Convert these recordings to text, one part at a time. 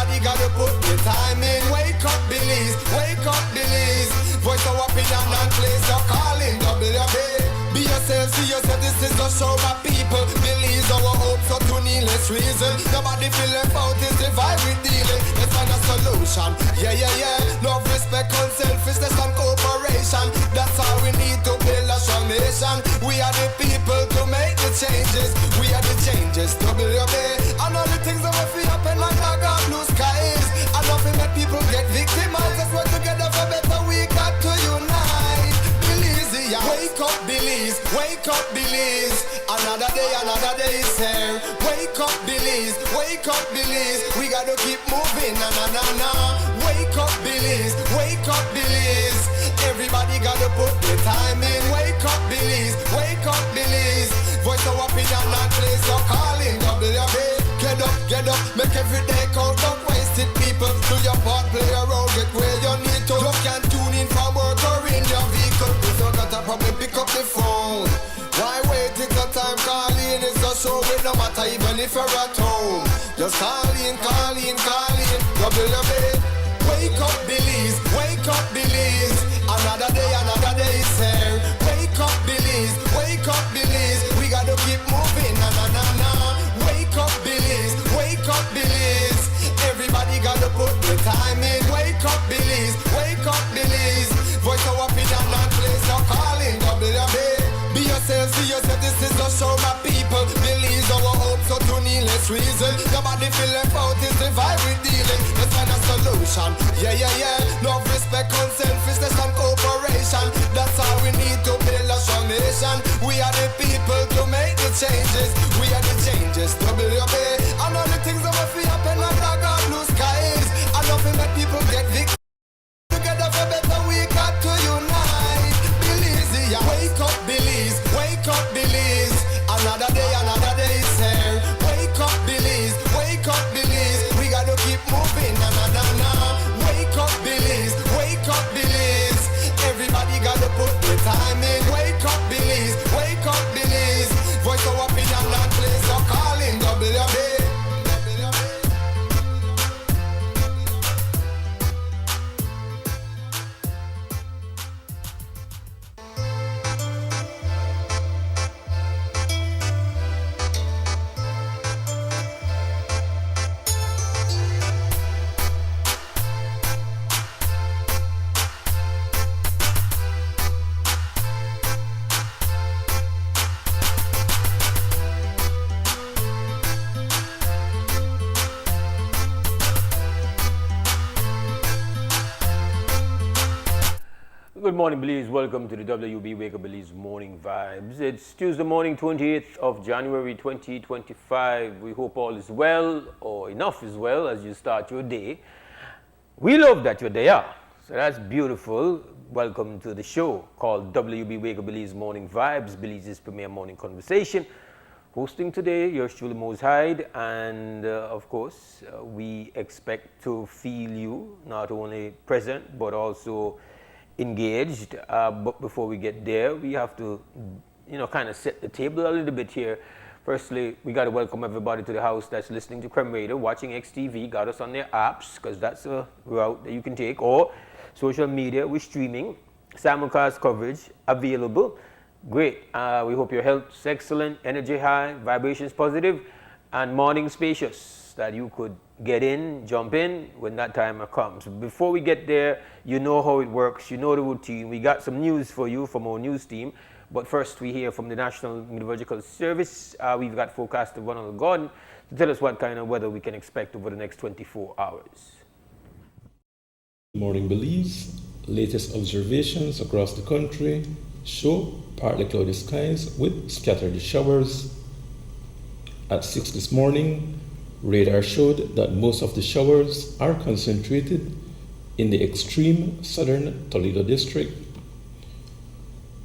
Everybody gotta put the time in. Wake up, Belize. Wake up, Belize. Voice our opinion and place your calling. WB. Be yourself, see yourself. This is the show my people. Belize our hope, so to needless reason. Nobody feel left out. Is the vibe we dealing. Let's find a solution. Yeah, yeah, yeah. Love, respect, unselfishness and cooperation. That's all we need to build a strong nation. We are the people to make the changes. We are the changes. WB. And all the things that we feel happen like I got blue skies. And nothing make people get victimized. Let's work together for better. We got to unite. Belize, yeah. Wake up, Belize. Wake up, Belize. Another day is here. Wake up, Belize. Wake up, Belize. We gotta keep moving. Na na na na. Wake up, Belize. Wake up, Belize. Everybody gotta put the time in. Wake up, Belize. Wake up, Belize. Voice our opinion and place your calling. WB. Get up, make every day count up. Wasted people, do your part, play a role, get where you need to. You can tune in from work or in your vehicle. If you got a problem, pick up the phone. Why wait till the time? Call in, it's a show with no matter even if you're at home. Just call in. WB. Wake up, Belize. Wake up, Belize. Another day is here. Wake up, Belize. Wake up, Belize. We gotta keep moving. Na na na na. Wake up, Belize. Wake up, Belize. Everybody gotta put the time in. Wake up, Belize. Wake up, Belize. Voice our opinion and place your calling. WB. Be yourself, see yourself. This is the show, my people. Belize our hope, so to needless reason. Nobody feel left out. Is the vibe we dealing. Let's find a solution. Yeah, yeah, yeah. Love, respect, unselfishness and cooperation. That's all we need to build a strong nation. We are the people to make the changes. We are the changes. WB. And all the things that we feel happen like I got blue skies. And nothing make people get victims. Together for better, we got to unite. Belize, yeah. Wake up, Belize. Wake up, Belize. Another day is here. Wake up, Belize. Wake up, Belize. We gotta keep moving. Na na na na. Wake up, Belize. Wake up, Belize. Everybody gotta put the time in. Wake up, Belize. Wake up, Belize. Voice our opinion and place your calling. WB. Good morning, Belize. Welcome to the WB Wake Up Belize Morning Vibes. It's Tuesday morning, 28th of January 2025. We hope all is well, or enough is well, as you start your day. We love that you're there. So that's beautiful. Welcome to the show called WB Wake Up Belize Morning Vibes, Belize's premier morning conversation. Hosting today, yours truly, Mose Hyde, and of course, we expect to feel you not only present but also engaged. But before we get there, we have to, kind of set the table a little bit here. Firstly, we got to welcome everybody to the house that's listening to Creme Radio, watching XTV, got us on their apps, because that's a route that you can take, or social media, we're streaming, simulcast coverage available. Great. We hope your health's excellent, energy high, vibrations positive, and morning spacious, that you could get in, jump in when that time comes. Before we get there, you know how it works, you know the routine. We got some news for you from our news team. But first, we hear from the National Meteorological Service. We've got forecaster Ronald Gordon to tell us what kind of weather we can expect over the next 24 hours. Good morning, Belize. Latest observations across the country show partly cloudy skies with scattered showers. At 6 this morning, radar showed that most of the showers are concentrated in the extreme southern Toledo district.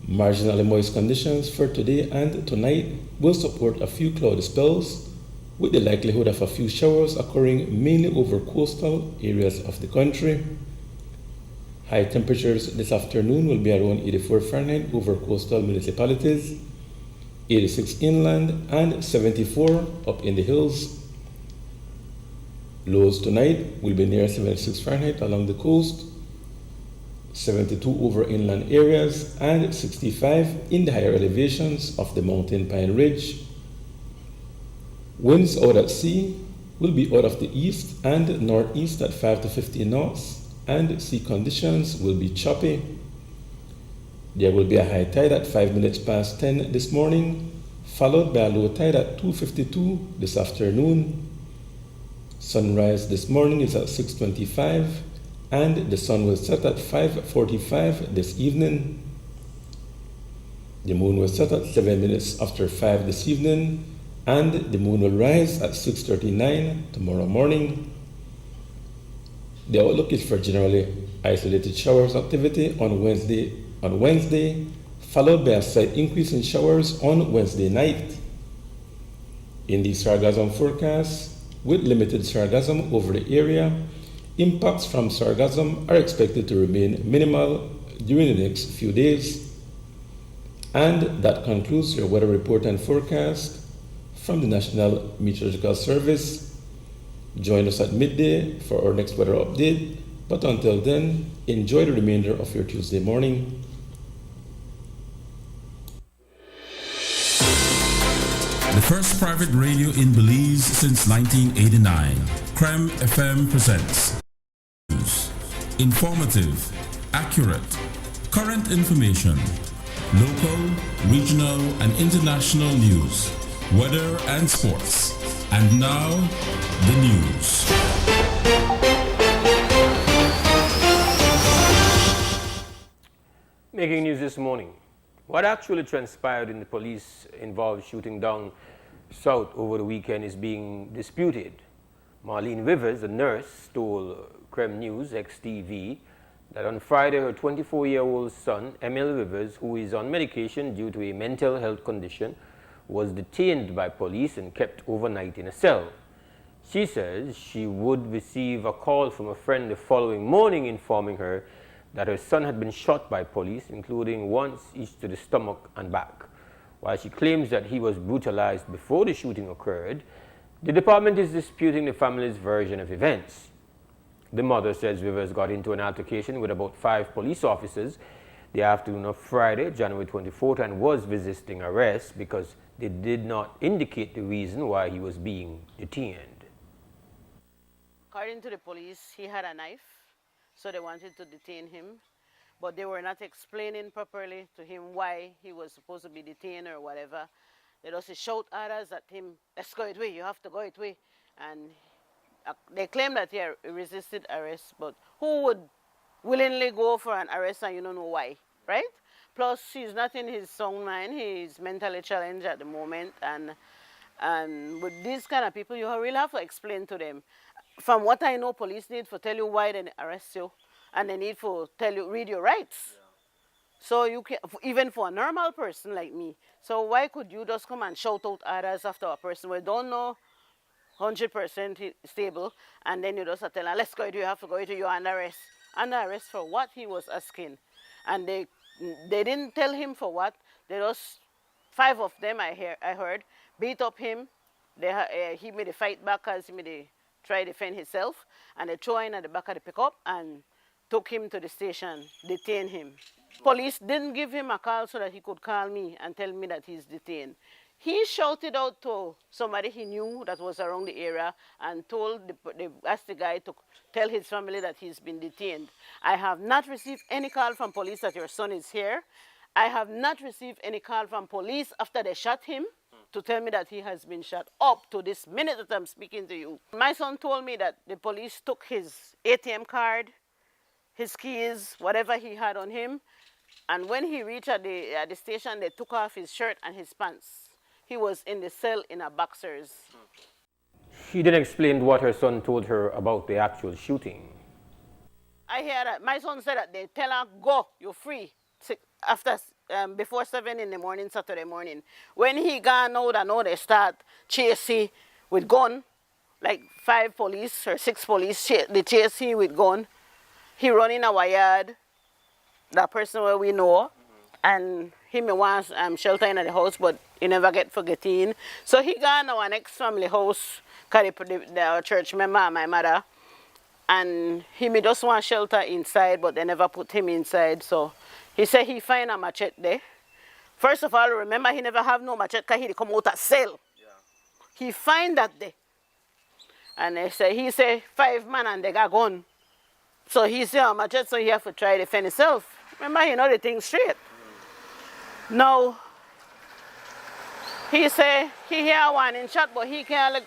Marginally moist conditions for today and tonight will support a few cloudy spells, with the likelihood of a few showers occurring mainly over coastal areas of the country. High temperatures this afternoon will be around 84 Fahrenheit over coastal municipalities, 86 inland, and 74 up in the hills. Lows tonight will be near 76 Fahrenheit along the coast, 72 over inland areas, and 65 in the higher elevations of the mountain Pine Ridge. Winds out at sea will be out of the east and northeast at 5 to 15 knots, and sea conditions will be choppy. There will be a high tide at 5 minutes past 10 this morning, followed by a low tide at 2:52 this afternoon. Sunrise this morning is at 6:25, and the sun will set at 5:45 this evening. The moon will set at 7 minutes after 5 this evening, and the moon will rise at 6:39 tomorrow morning. The outlook is for generally isolated showers activity on Wednesday, followed by a slight increase in showers on Wednesday night. In the sargassum forecast, with limited sargassum over the area, impacts from sargassum are expected to remain minimal during the next few days. And that concludes your weather report and forecast from the National Meteorological Service. Join us at midday for our next weather update, but until then, enjoy the remainder of your Tuesday morning. The first private radio in Belize since 1989, Creme FM presents news. Informative, accurate, current information, local, regional, and international news, weather and sports. And now, the news. Making news this morning. What actually transpired in the police-involved shooting down south over the weekend is being disputed. Marlene Rivers, a nurse, told Creme News, XTV, that on Friday her 24-year-old son, Emil Rivers, who is on medication due to a mental health condition, was detained by police and kept overnight in a cell. She says she would receive a call from a friend the following morning informing her that her son had been shot by police, including once each to the stomach and back. While she claims that he was brutalized before the shooting occurred, the department is disputing the family's version of events. The mother says Rivers got into an altercation with about 5 police officers the afternoon of Friday, January 24th, and was resisting arrest because they did not indicate the reason why he was being detained. According to the police, he had a knife, so they wanted to detain him, but they were not explaining properly to him why he was supposed to be detained or whatever. They just shout at us at him, let's go it way, you have to go it way. And they claim that he resisted arrest, but who would willingly go for an arrest and you don't know why, right? Plus, he's not in his sound mind, he's mentally challenged at the moment, and with these kind of people, you really have to explain to them. From what I know, police need to tell you why they arrest you, and they need to tell you, read your rights. Yeah. So you can, even for a normal person like me, so why could you just come and shout out others after a person we don't know 100% stable, and then you just tell them, let's go, you have to go, you're under arrest. Under arrest for what, he was asking. And they didn't tell him for what. They just, 5 of them I heard, beat up him. He made a fight back as he made a try to defend himself, and they threw him at the back of the pickup and took him to the station, detained him. Police didn't give him a call so that he could call me and tell me that he's detained. He shouted out to somebody he knew that was around the area and asked the guy to tell his family that he's been detained. I have not received any call from police that your son is here. I have not received any call from police after they shot him to tell me that he has been shot up to this minute that I'm speaking to you. My son told me that the police took his ATM card, his keys, whatever he had on him, and when he reached at the station, they took off his shirt and his pants. He was in the cell in a boxers. She didn't explain what her son told her about the actual shooting. I hear that. My son said that they tell her, go, you're free. Before 7 in the morning, Saturday morning. When he gone out, I know they start chasing with gun, like 5 police or 6 police, they chase him with gun. He run in our yard, that person where we know, and he may want shelter in the house, but he never get forgetting. So he gone to our next family house because the church member and my mother. And he may just want shelter inside, but they never put him inside. So he said he find a machete there. First of all, remember he never have no machete because he come out of cell. Yeah. He find that there. And he say 5 man and they got gun. So he say a machete, so he have to try to defend himself. Remember, he know the thing straight. Now, he say he hear one in shot, but he can't let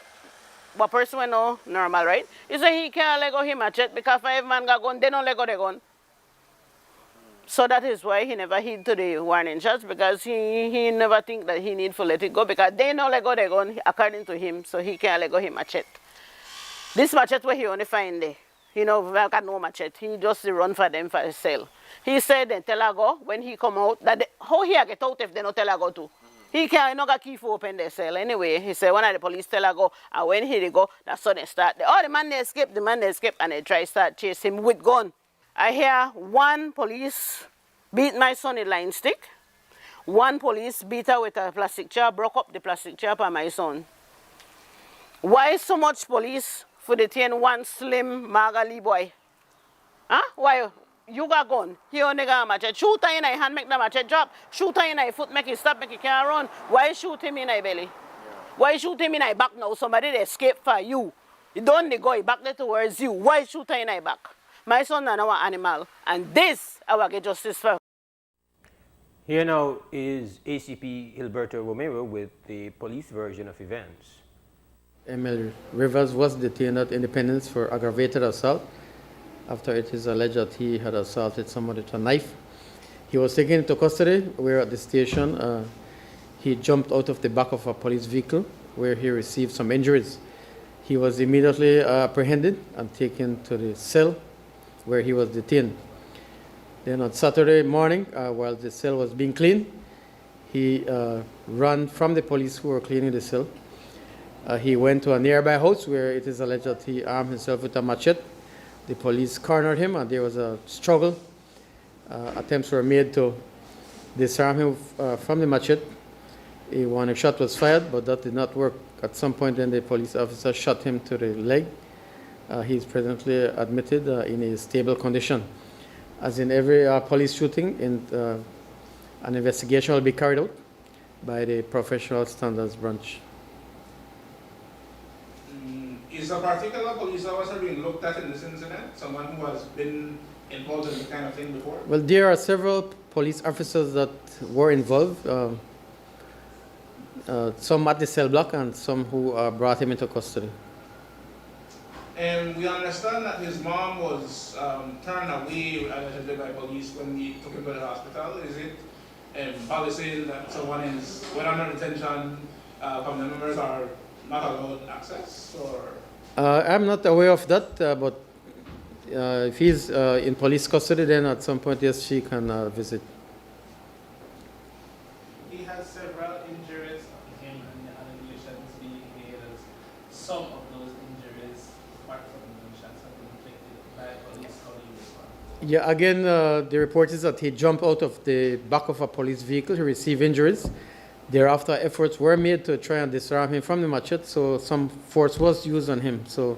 but person we know normal, right? He say he can't let go him machete because 5 man got gun, they don't let go the gun. So that is why he never heed to the warning shots, because he never think that he need to let it go, because they don't let go the gun according to him, so he can't let go him machete. This machete where he only find there. He know got no machete. He just run for them for the sale. He said then tell her go when he come out that how he get out if they not tell her go to. He not got key for open the cell anyway. He said one of the police tell her go, and when he go, that's how they start. The man they escape, and they try start chase him with gun. I hear one police beat my son with line stick. One police beat her with a plastic chair, broke up the plastic chair for my son. Why so much police for detain one slim Magali boy? Huh? Why? You got gun. He only got a machete. Shoot her in her hand, make the machete drop. Shoot her in her foot, make it stop, make it can't run. Why shoot him in her belly? Why shoot him in her back now? Somebody they escape for you. You don't go back there towards you. Why shoot her in her back? My son is our animal. And this, I will get justice for. Here now is ACP Gilberto Romero with the police version of events. Emil Rivers was detained at Independence for aggravated assault after it is alleged that he had assaulted somebody with a knife. He was taken into custody, where at the station he jumped out of the back of a police vehicle where he received some injuries. He was immediately apprehended and taken to the cell where he was detained. Then on Saturday morning, while the cell was being cleaned, he ran from the police who were cleaning the cell. He went to a nearby house where it is alleged that he armed himself with a machete. The police cornered him and there was a struggle. Attempts were made to disarm him from the machete. A warning shot was fired, but that did not work. At some point, then the police officer shot him to the leg. He is presently admitted in a stable condition. As in every police shooting, an investigation will be carried out by the Professional Standards Branch. Is a particular police officer being looked at in this incident? Someone who has been involved in this kind of thing before? Well, there are several police officers that were involved, some at the cell block and some who brought him into custody. And we understand that his mom was turned away allegedly by police when we took him to the hospital. Is it policy that someone is when under detention, family members are not allowed access? Or I'm not aware of that, but if he's in police custody, then at some point, yes, she can visit. He has several injuries on him, and the allegations being made as some of those injuries, apart from the gunshots, have been inflicted by police. How do you respond? Yeah, again, the report is that he jumped out of the back of a police vehicle. He received injuries. Thereafter, efforts were made to try and disarm him from the machete, so some force was used on him. So,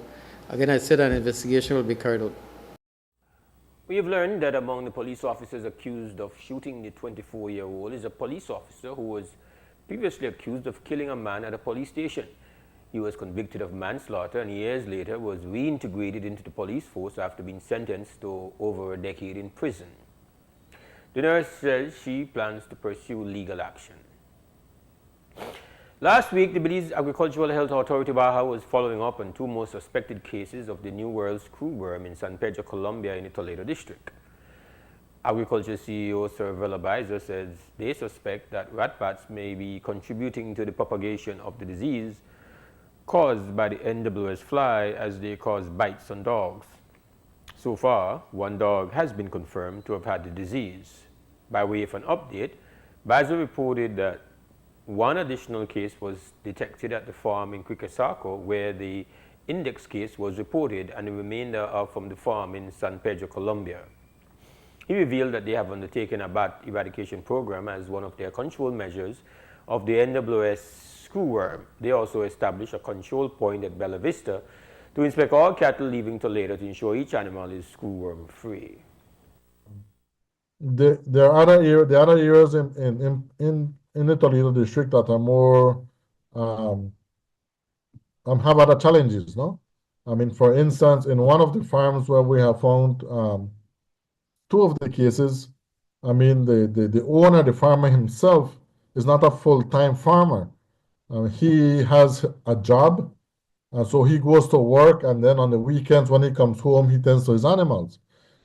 again, I said an investigation will be carried out. We have learned that among the police officers accused of shooting the 24-year-old is a police officer who was previously accused of killing a man at a police station. He was convicted of manslaughter and years later was reintegrated into the police force after being sentenced to over a decade in prison. The nurse says she plans to pursue legal action. Last week, the Belize Agricultural Health Authority Baja was following up on 2 more suspected cases of the New World screwworm in San Pedro, Colombia in the Toledo district. Agriculture CEO Sir Vela Bizer says they suspect that rat bats may be contributing to the propagation of the disease caused by the NWS fly as they cause bites on dogs. So far, 1 dog has been confirmed to have had the disease. By way of an update, Bizer reported that 1 additional case was detected at the farm in Quiquesaco, where the index case was reported, and the remainder are from the farm in San Pedro, Colombia. He revealed that they have undertaken a bat eradication program as one of their control measures of the NWS screwworm. They also established a control point at Bella Vista to inspect all cattle leaving Toledo to ensure each animal is screwworm free. There are other areas in the Toledo district that are more have other challenges, no? I mean, for instance, in one of the farms where we have found two of the cases, I mean, the owner, the farmer himself, is not a full-time farmer. He has a job, and so he goes to work, and then on the weekends when he comes home, he tends to his animals.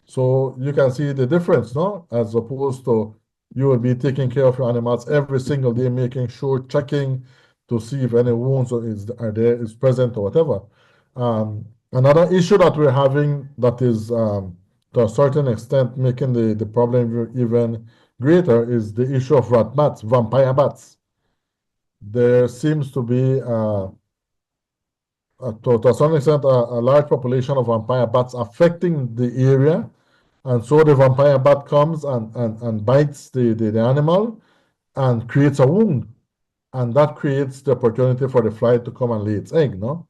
So you can see the difference, no? As opposed to you will be taking care of your animals every single day, making sure, checking to see if any wounds is present or whatever. Another issue that we're having that is to a certain extent making the problem even greater is the issue of rat bats, vampire bats. There seems to be to a certain extent a large population of vampire bats affecting the area, and so the vampire bat comes and bites the animal and creates a wound, and that creates the opportunity for the fly to come and lay its egg, no?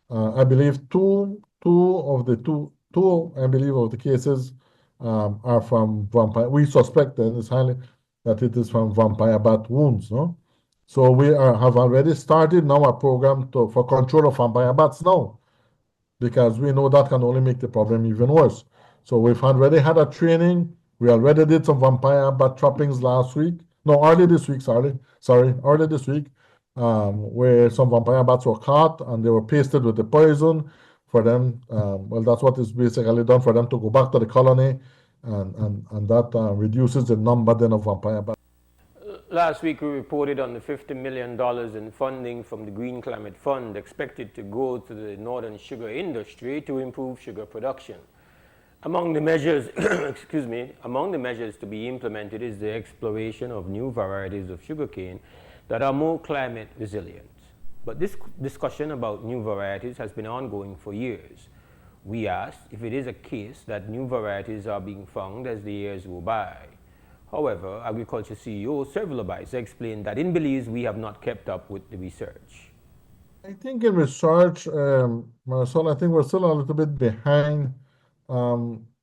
I believe two of the cases are from vampire. We suspect that it's highly that it is from vampire bat wounds, no? So we have already started now a program for control of vampire bats now, because we know that can only make the problem even worse. So we've already had a training. We already did some vampire bat trappings last week. No, early this week, early this week, where some vampire bats were caught and they were pasted with the poison for them. Well, that's what is basically done for them to go back to the colony, and that reduces the number then of vampire bats. Last week we reported on the $50 million in funding from the Green Climate Fund expected to go to the northern sugar industry to improve sugar production. Among the measures, among the measures to be implemented is the exploration of new varieties of sugarcane that are more climate resilient. But this discussion about new varieties has been ongoing for years. We asked if it is a case that new varieties are being found as the years go by. However, Agriculture CEO Serval Obaise explained that in Belize we have not kept up with the research. I think in research, Marisol, I think we're still a little bit behind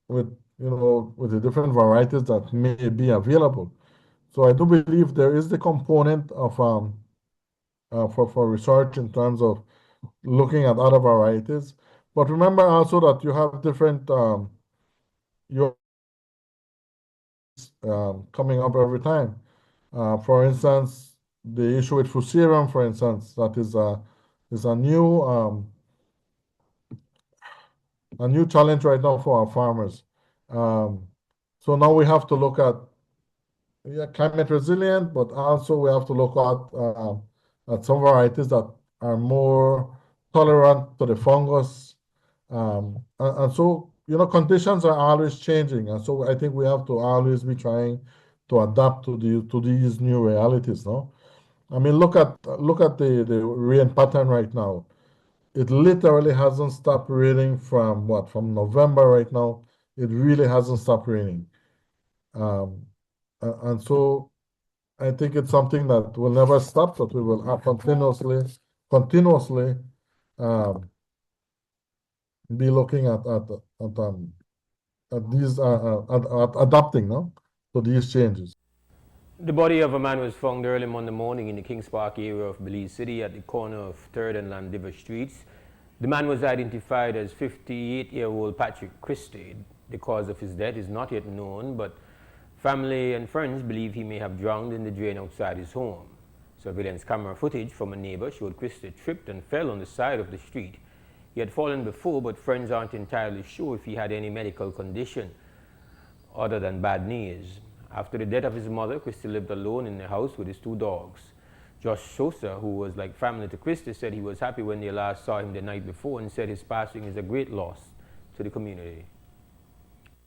with the different varieties that may be available. So I do believe there is the component of for research in terms of looking at other varieties. But remember also that you have different coming up every time. For instance, the issue with Fusarium, for instance, that is a new challenge right now for our farmers. So now we have to look at climate resilient, but also we have to look at some varieties that are more tolerant to the fungus. And so, conditions are always changing. And so I think we have to always be trying to adapt to these new realities, no? I mean, look at the rain pattern right now. It literally hasn't stopped raining from November right now. It really hasn't stopped raining. And so I think it's something that will never stop, that we will continuously be looking at these adapting, no, to these changes. The body of a man was found early Monday morning in the Kings Park area of Belize City at the corner of 3rd and Landiver Streets. The man was identified as 58-year-old Patrick Christie. The cause of his death is not yet known, but family and friends believe he may have drowned in the drain outside his home. Surveillance camera footage from a neighbor showed Christie tripped and fell on the side of the street. He had fallen before, but friends aren't entirely sure if he had any medical condition other than bad knees. After the death of his mother, Christie lived alone in the house with his 2 dogs. Josh Sosa, who was like family to Christie, said he was happy when they last saw him the night before and said his passing is a great loss to the community.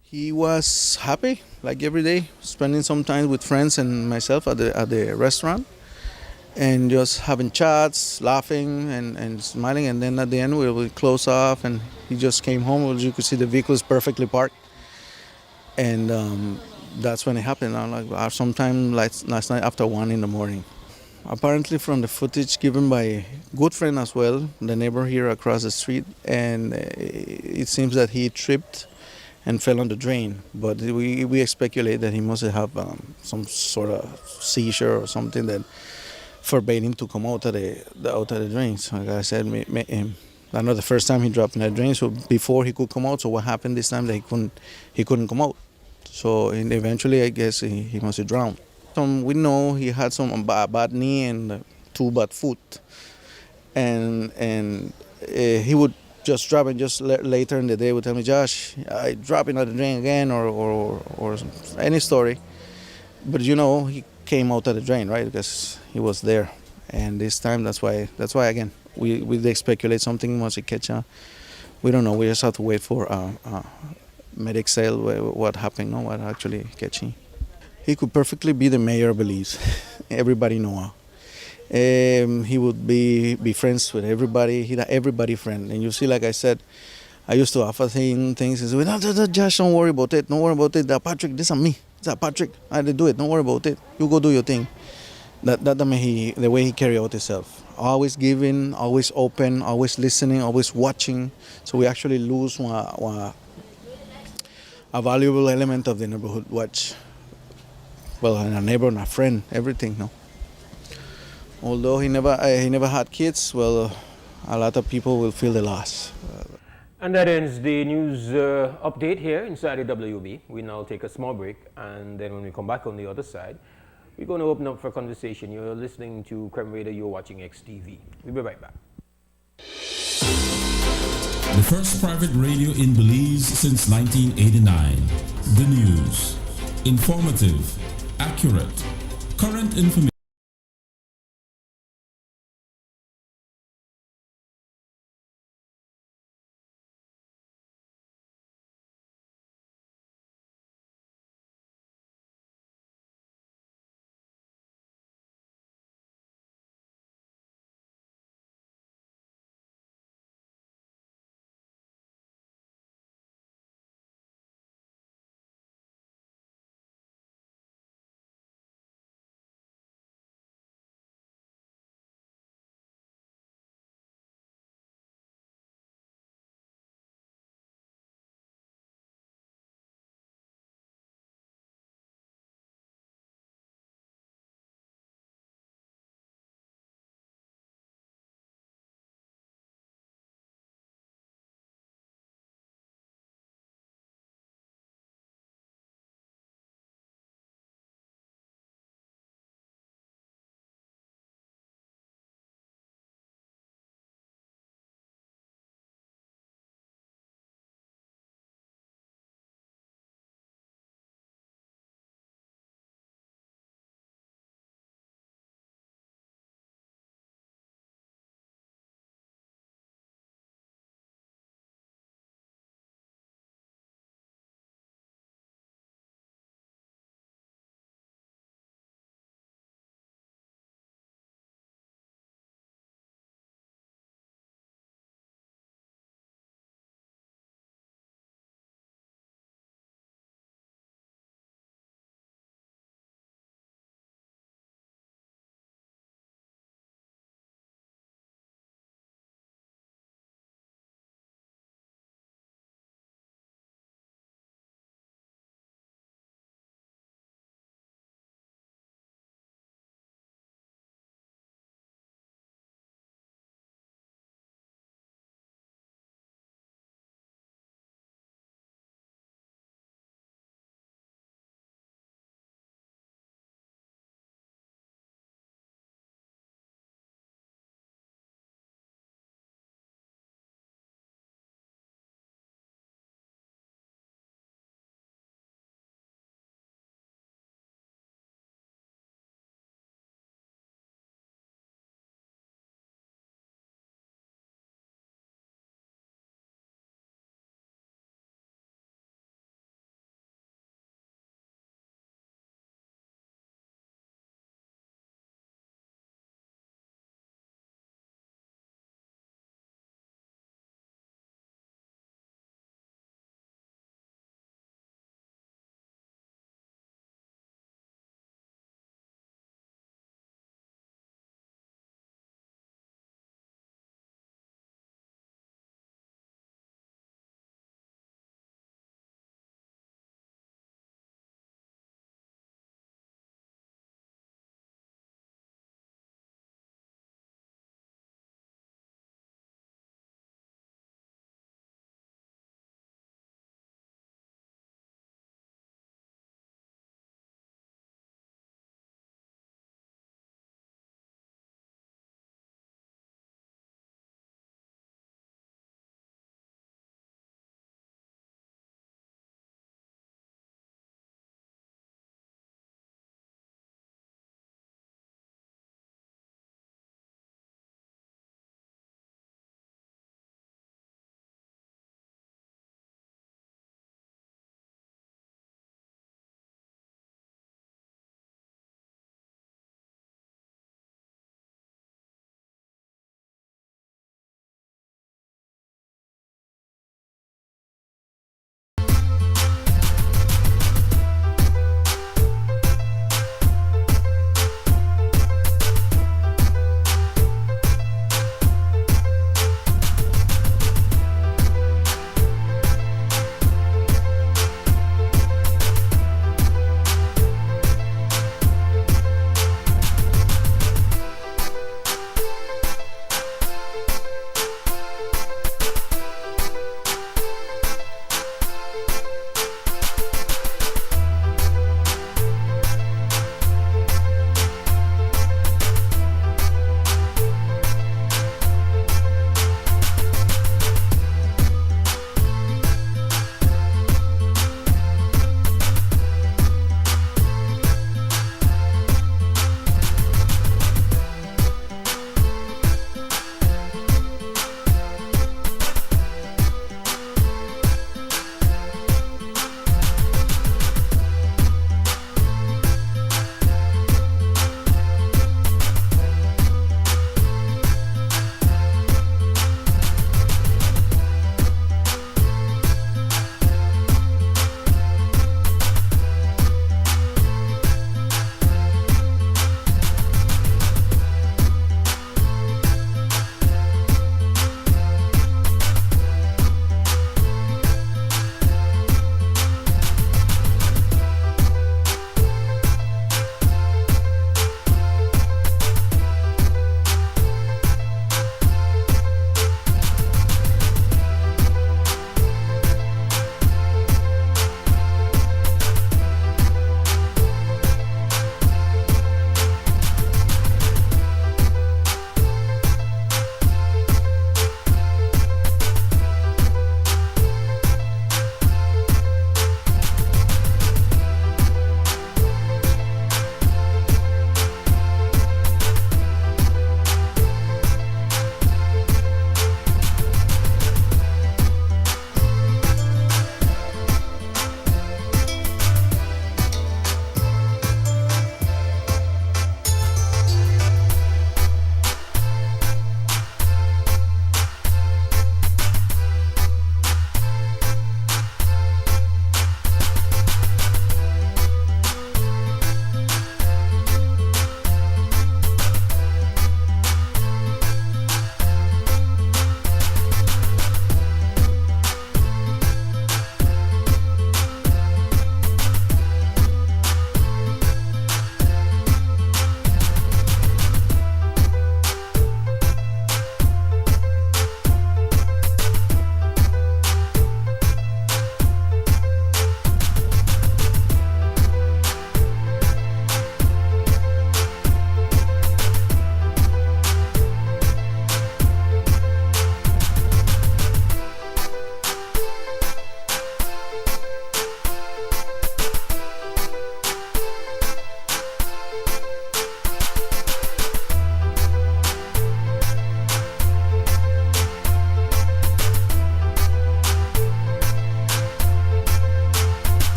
He was happy, like every day, spending some time with friends and myself at the restaurant, and just having chats, laughing and smiling. And then at the end we will close off, and he just came home. As you could see, the vehicle is perfectly parked, and that's when it happened. Sometime last night after 1 in the morning. Apparently, from the footage given by a good friend as well, the neighbor here across the street, and it seems that he tripped and fell on the drain. But we speculate that he must have some sort of seizure or something that forbade him to come out of the drain. So like I said, I know the first time he dropped in the drain, so before he could come out. So what happened this time that he couldn't come out. So eventually, I guess he must have drowned. We know he had some bad knee and two bad foot, and he would just drop, and just later in the day would tell me, Josh, I dropped into the drain again, or any story. But he came out of the drain, right? Because he was there, and this time that's why again they speculate something must catch. We don't know. We just have to wait for medic say what happened, no, what actually catching. He could perfectly be the mayor of Belize. Everybody know. He would be friends with everybody. He had everybody friend. And you see, like I said, I used to offer things. He said, no, Josh, don't worry about it. Don't worry about it. Patrick, this is me. It's Patrick. I did do it. Don't worry about it. You go do your thing. That the way he carry out himself. Always giving, always open, always listening, always watching. So we actually lose a valuable element of the neighborhood watch. Well, and a neighbor and a friend, everything, no. Although he never had kids, well, a lot of people will feel the loss. And that ends the news update here inside the WB. We now take a small break, and then when we come back on the other side, we're going to open up for conversation. You're listening to Creme Radio, you're watching XTV. We'll be right back. The first private radio in Belize since 1989. The news. Informative, accurate, current information.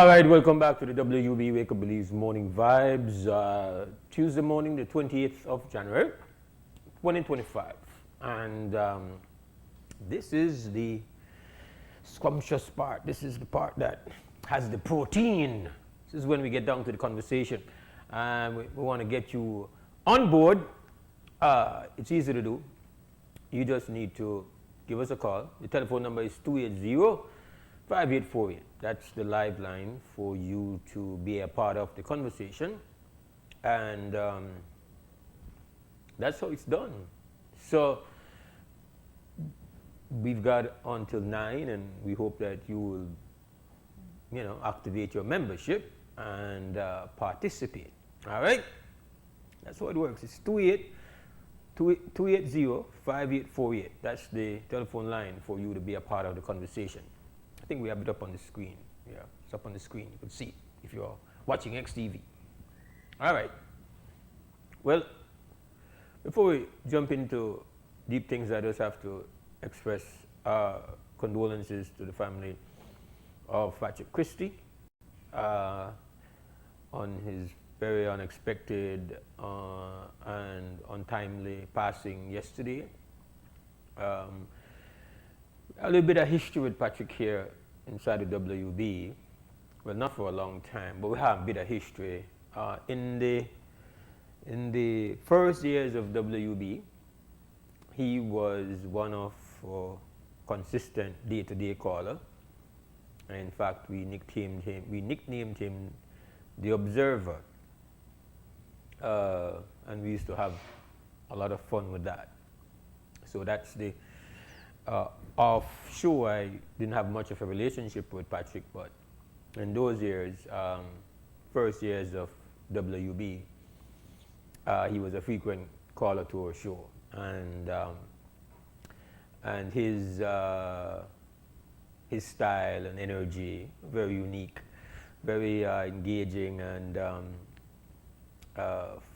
All right, welcome back to the WUB Wake Up Believes Morning Vibes. Tuesday morning, the 28th of January, 2025. And this is the scrumptious part. This is the part that has the protein. This is when we get down to the conversation. And we want to get you on board. It's easy to do. You just need to give us a call. The telephone number is 280-5848. That's the live line for you to be a part of the conversation. And that's how it's done. So we've got until 9, and we hope that you will, activate your membership and participate. All right? That's how it works. It's 280-5848. That's the telephone line for you to be a part of the conversation. I think we have it up on the screen. Yeah, it's up on the screen. You can see it if you're watching XTV. All right. Well, before we jump into deep things, I just have to express condolences to the family of Patrick Christie on his very unexpected and untimely passing yesterday. A little bit of history with Patrick here inside the WB. Well, not for a long time, but we have a bit of history. In the first years of WB, he was one of consistent day-to-day caller. And in fact, we nicknamed him the Observer. And we used to have a lot of fun with that. So that's the offshore. I didn't have much of a relationship with Patrick, but in those years, first years of WB, he was a frequent caller to our show, and his style and energy, very unique, very engaging, and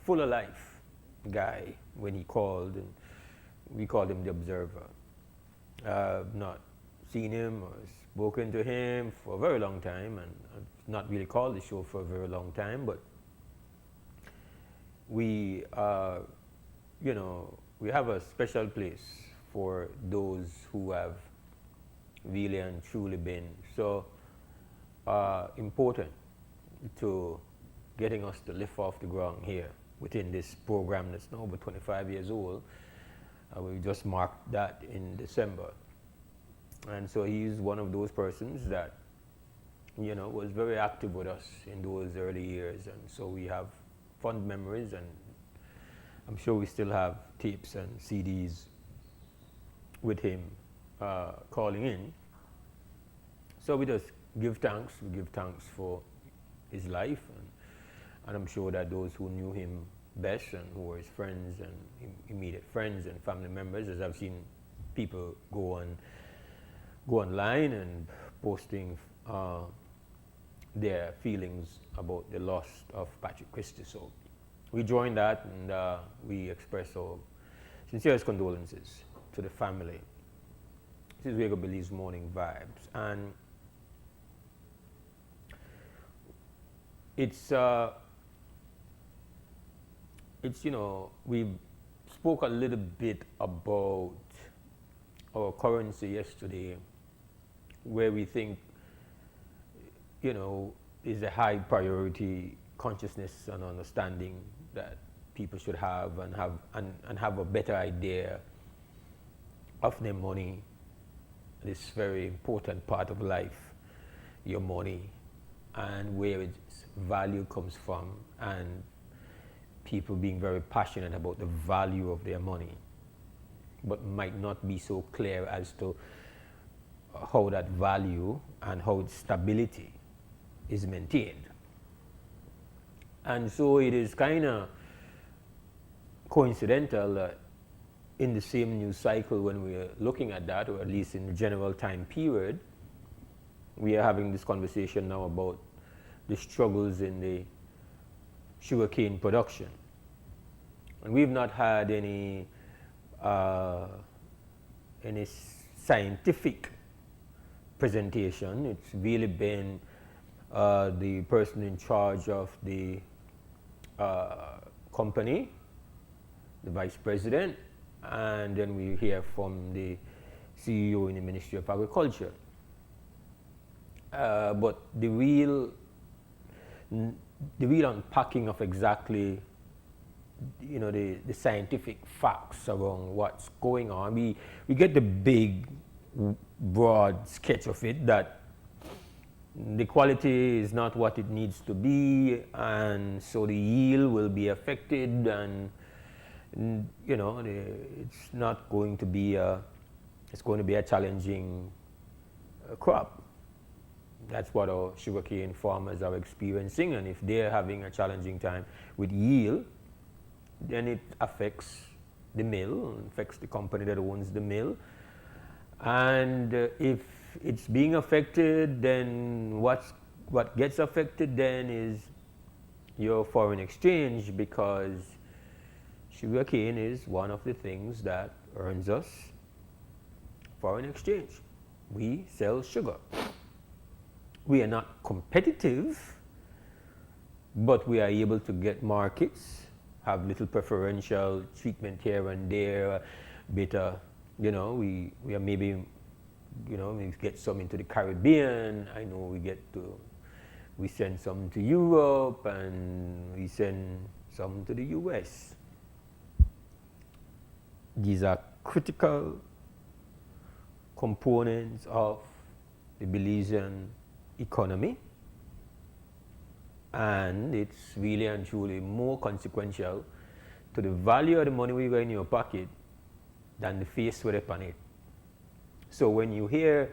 full of life guy when he called, and we called him the Observer. I've not seen him or spoken to him for a very long time, and I've not really called the show for a very long time, but we we have a special place for those who have really and truly been so important to getting us to lift off the ground here within this program that's now over 25 years old. We just marked that in December. And so he's one of those persons that, was very active with us in those early years. And so we have fond memories, and I'm sure we still have tapes and CDs with him calling in. So we just give thanks. We give thanks for his life. And I'm sure that those who knew him best and who were his friends and immediate friends and family members, as I've seen people go online and posting their feelings about the loss of Patrick Christie. So we join that, and we express our sincerest condolences to the family. This is Wake Up Believes Morning Vibes, and it's we spoke a little bit about our currency yesterday, where we think, is a high priority consciousness and understanding that people should have and have a better idea of their money, this very important part of life, your money, and where its value comes from, and people being very passionate about the value of their money, but might not be so clear as to how that value and how its stability is maintained. And so it is kind of coincidental that in the same news cycle when we are looking at that, or at least in the general time period, we are having this conversation now about the struggles in the sugarcane production. And we've not had any scientific presentation. It's really been the person in charge of the company, the vice president, and then we hear from the CEO in the Ministry of Agriculture. But the real unpacking of exactly, you know, the scientific facts around what's going on, we get the big, broad sketch of it, that the quality is not what it needs to be, and so the yield will be affected, and you know, it's not going to be it's going to be a challenging crop. That's what our sugarcane farmers are experiencing, and if they're having a challenging time with yield, then it affects the mill, affects the company that owns the mill. And if it's being affected, then what gets affected then is your foreign exchange, because sugarcane is one of the things that earns us foreign exchange. We sell sugar. We are not competitive, but we are able to get markets, have little preferential treatment here and there, better, you know, we are maybe, you know, we get some into the Caribbean. I know we send some to Europe, and we send some to the US. These are critical components of the Belizean economy, and it's really and truly more consequential to the value of the money we got in your pocket than the face with upon it. So when you hear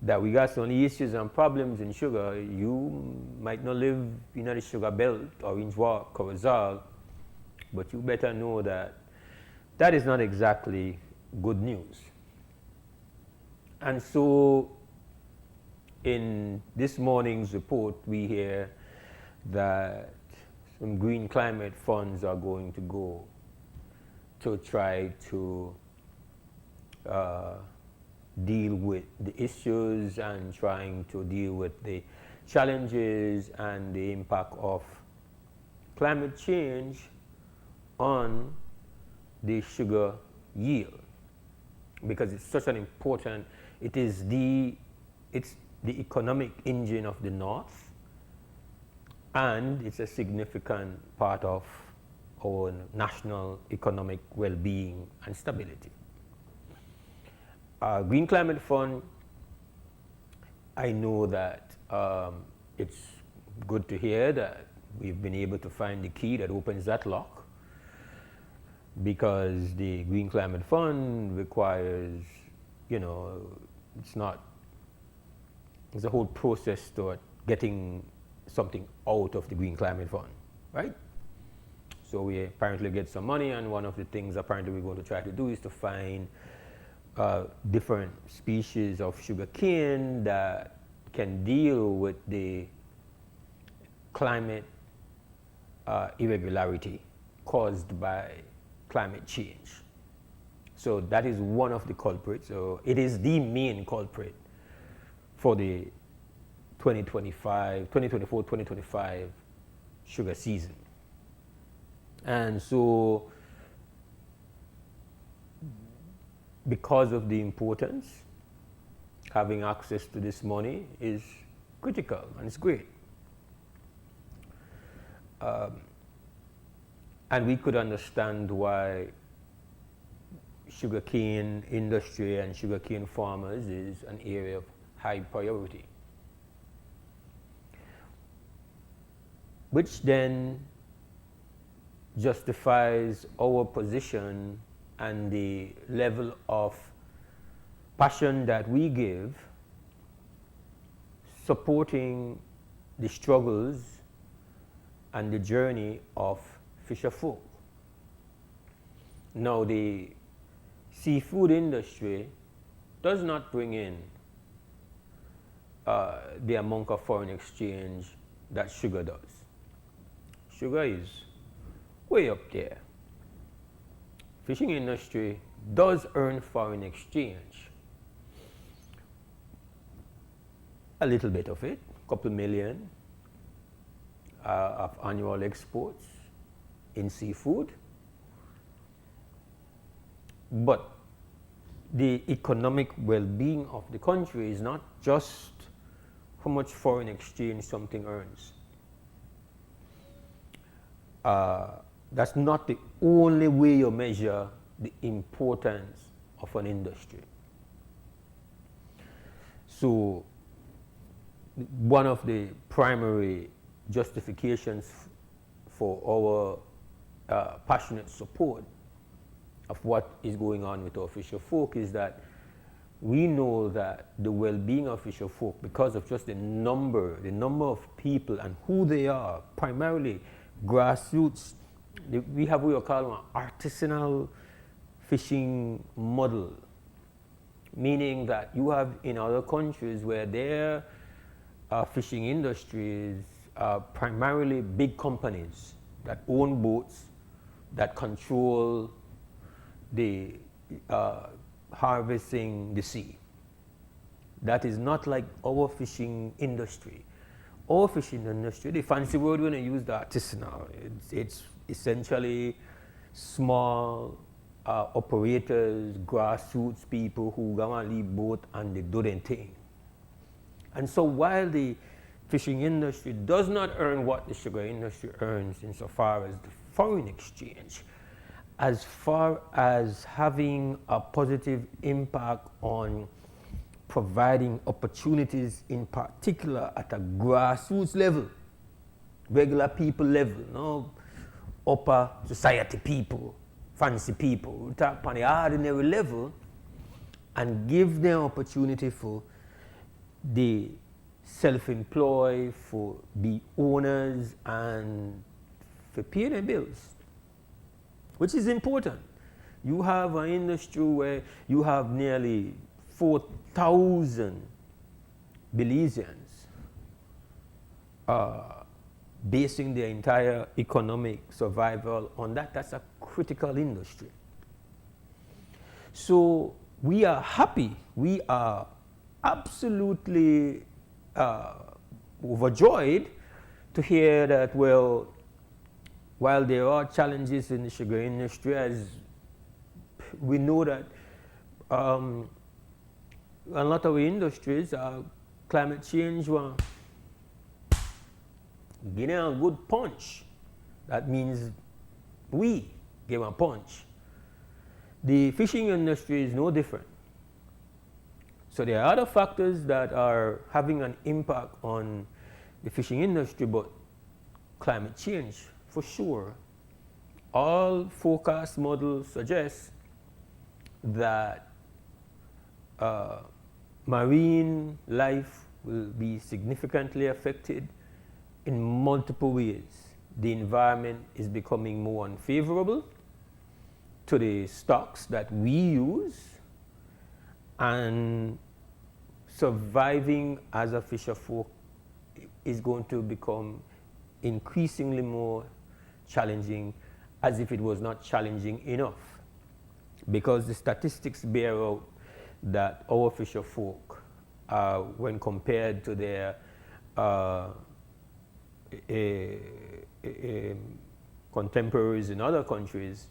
that we got some issues and problems in sugar, you might not live in the sugar belt, Orange Walk, Corozal, but you better know that that is not exactly good news. And so in this morning's report, we hear that some green climate funds are going to go to try to deal with the issues and trying to deal with the challenges and the impact of climate change on the sugar yield, because it's such an important, it's the economic engine of the North, and it's a significant part of our national economic well-being and stability. Green Climate Fund, I know that it's good to hear that we've been able to find the key that opens that lock, because the Green Climate Fund requires, you know, there's a whole process to getting something out of the Green Climate Fund, right? So we apparently get some money, and one of the things apparently we're going to try to do is to find different species of sugar cane that can deal with the climate irregularity caused by climate change. So that is one of the culprits. So it is the main culprit for the 2024-2025 sugar season. And so because of the importance, having access to this money is critical, and it's great. And we could understand why sugarcane industry and sugarcane farmers is an area of high priority, which then justifies our position and the level of passion that we give supporting the struggles and the journey of fisher folk. Now, the seafood industry does not bring in the amount of foreign exchange that sugar does. Sugar is way up there. Fishing industry does earn foreign exchange, a little bit of it, couple million of annual exports in seafood. But the economic well-being of the country is not just how much foreign exchange something earns. That's not the only way you measure the importance of an industry. So one of the primary justifications for our passionate support of what is going on with our fisher folk is that we know that the well-being of fisher folk, because of just the number of people and who they are, primarily grassroots, we have what we call an artisanal fishing model, meaning that you have in other countries where their fishing industries are primarily big companies that own boats, that control the harvesting the sea. That is not like our fishing industry. Our fishing industry, the fancy word when I use the artisanal, it's essentially small operators, grassroots people who go and leave boat and they do their thing. And so while the fishing industry does not earn what the sugar industry earns insofar as the foreign exchange, as far as having a positive impact on providing opportunities, in particular at a grassroots level, regular people level, no upper society people, fancy people, we talk on the ordinary level and give them opportunity for the self-employed, for the owners and for pay their bills, which is important. You have an industry where you have nearly 4,000 Belizeans basing their entire economic survival on that. That's a critical industry. So we are happy, we are absolutely overjoyed to hear that, well, while there are challenges in the sugar industry, as we know that a lot of industries, climate change will give them a good punch. That means we give a punch. The fishing industry is no different. So there are other factors that are having an impact on the fishing industry, but climate change, for sure. All forecast models suggest that marine life will be significantly affected in multiple ways. The environment is becoming more unfavorable to the stocks that we use, and surviving as a fisher folk is going to become increasingly more challenging, as if it was not challenging enough, because the statistics bear out that our fisher folk, when compared to their contemporaries in other countries,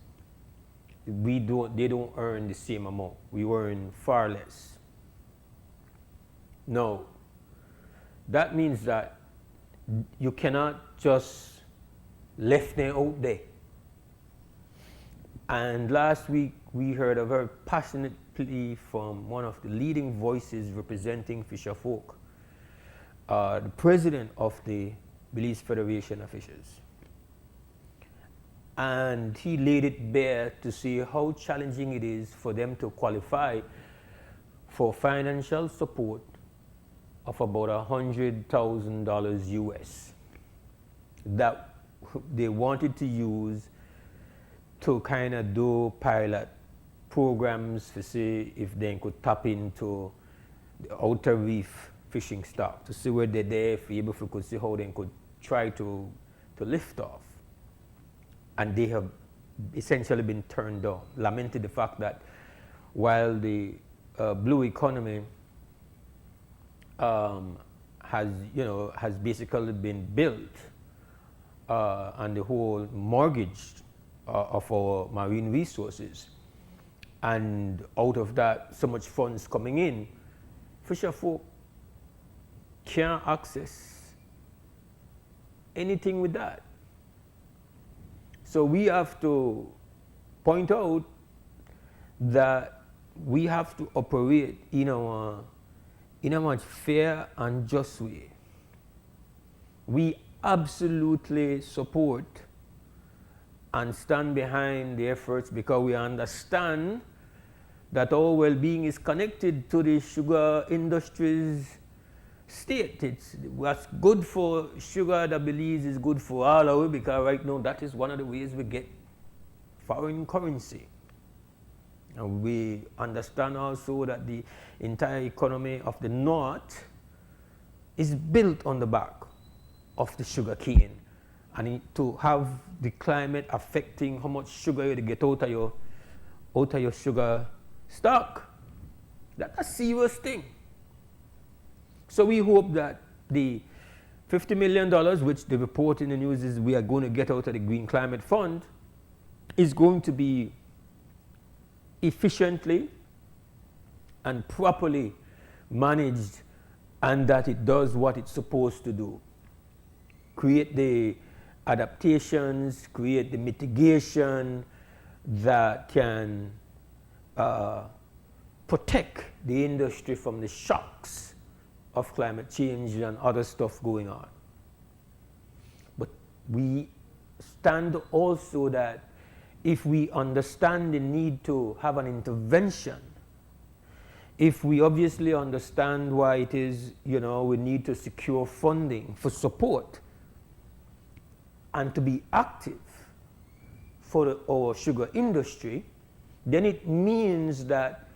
they don't earn the same amount. We earn far less. No, that means that you cannot just left them out there. And last week we heard a very passionate plea from one of the leading voices representing fisher folk, the president of the Belize Federation of Fishers. And he laid it bare to see how challenging it is for them to qualify for financial support of about $100,000 US that they wanted to use to kind of do pilot programs to see if they could tap into the outer reef fishing stock, to see where they're there, if we could see how they could try to lift off. And they have essentially been turned down, lamented the fact that while the blue economy has basically been built on the whole mortgage of our marine resources. And out of that, so much funds coming in, fisher folk can't access anything with that. So we have to point out that we have to operate in a much fair and just way. We absolutely support and stand behind the efforts because we understand that our well-being is connected to the sugar industry's state. It's what's good for sugar that believes is good for all of it, because right now that is one of the ways we get foreign currency. And we understand also that the entire economy of the North is built on the back of the sugar cane. And to have the climate affecting how much sugar you get out of your sugar stock, that's a serious thing. So we hope that the $50 million, which the report in the news is we are going to get out of the Green Climate Fund, is going to be efficiently and properly managed, and that it does what it's supposed to do. Create the adaptations, create the mitigation that can protect the industry from the shocks of climate change and other stuff going on. But we stand also that if we understand the need to have an intervention, if we obviously understand why it is, we need to secure funding for support and to be active for our sugar industry, then it means that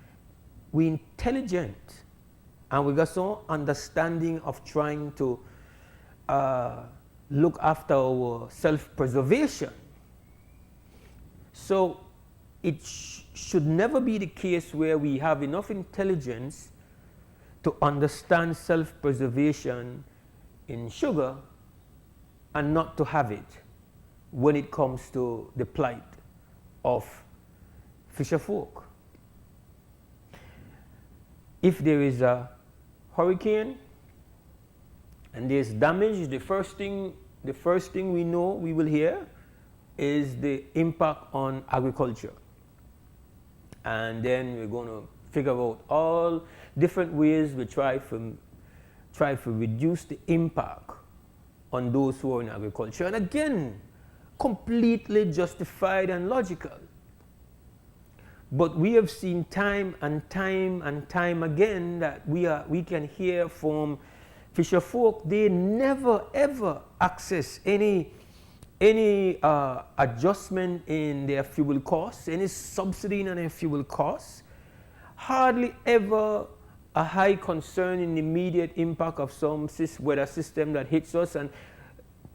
we're intelligent and we got some understanding of trying to look after our self-preservation. So it should never be the case where we have enough intelligence to understand self-preservation in sugar and not to have it when it comes to the plight of fisher folk. If there is a hurricane and there's damage, the first thing we know we will hear is the impact on agriculture. And then we're going to figure out all different ways we try to reduce the impact on those who are in agriculture. And again, completely justified and logical. But we have seen time and time again that we can hear from fisher folk, they never ever access any adjustment in their fuel costs, any subsidy in their fuel costs, hardly ever a high concern in the immediate impact of some weather system that hits us. And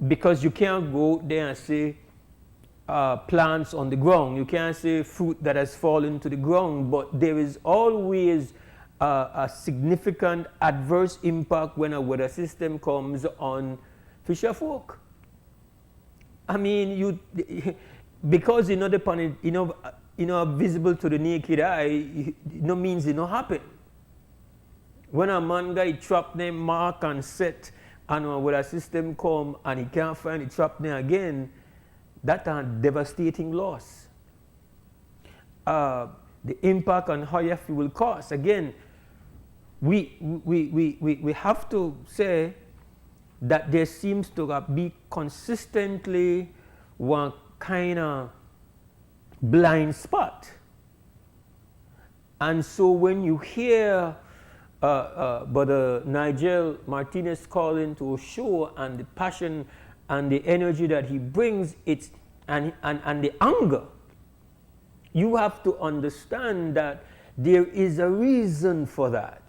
because you can't go there and say plants on the ground, you can't say fruit that has fallen to the ground, but there is always a significant adverse impact when a weather system comes on fisher folk. I mean, because you know visible to the naked eye, means it not happen. When a man guy trap them mark and set, and when a system come and he can't find the trap there again, that's a devastating loss. The impact on higher fuel costs. Again, we have to say that there seems to be consistently one kind of blind spot. And so when you hear Brother Nigel Martinez calling to a show, and the passion and the energy that he brings, and the anger, you have to understand that there is a reason for that.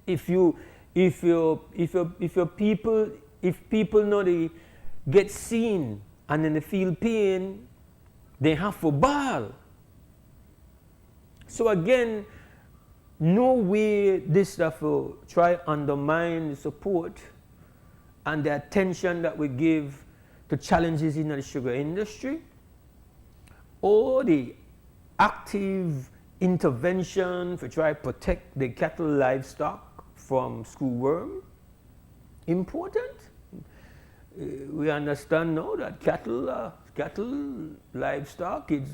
If people know they get seen and then they feel pain, they have to bawl. So again, no way this stuff will try undermine the support and the attention that we give to challenges in the sugar industry, or the active intervention to try to protect the cattle livestock from screwworm important. We understand now that cattle livestock is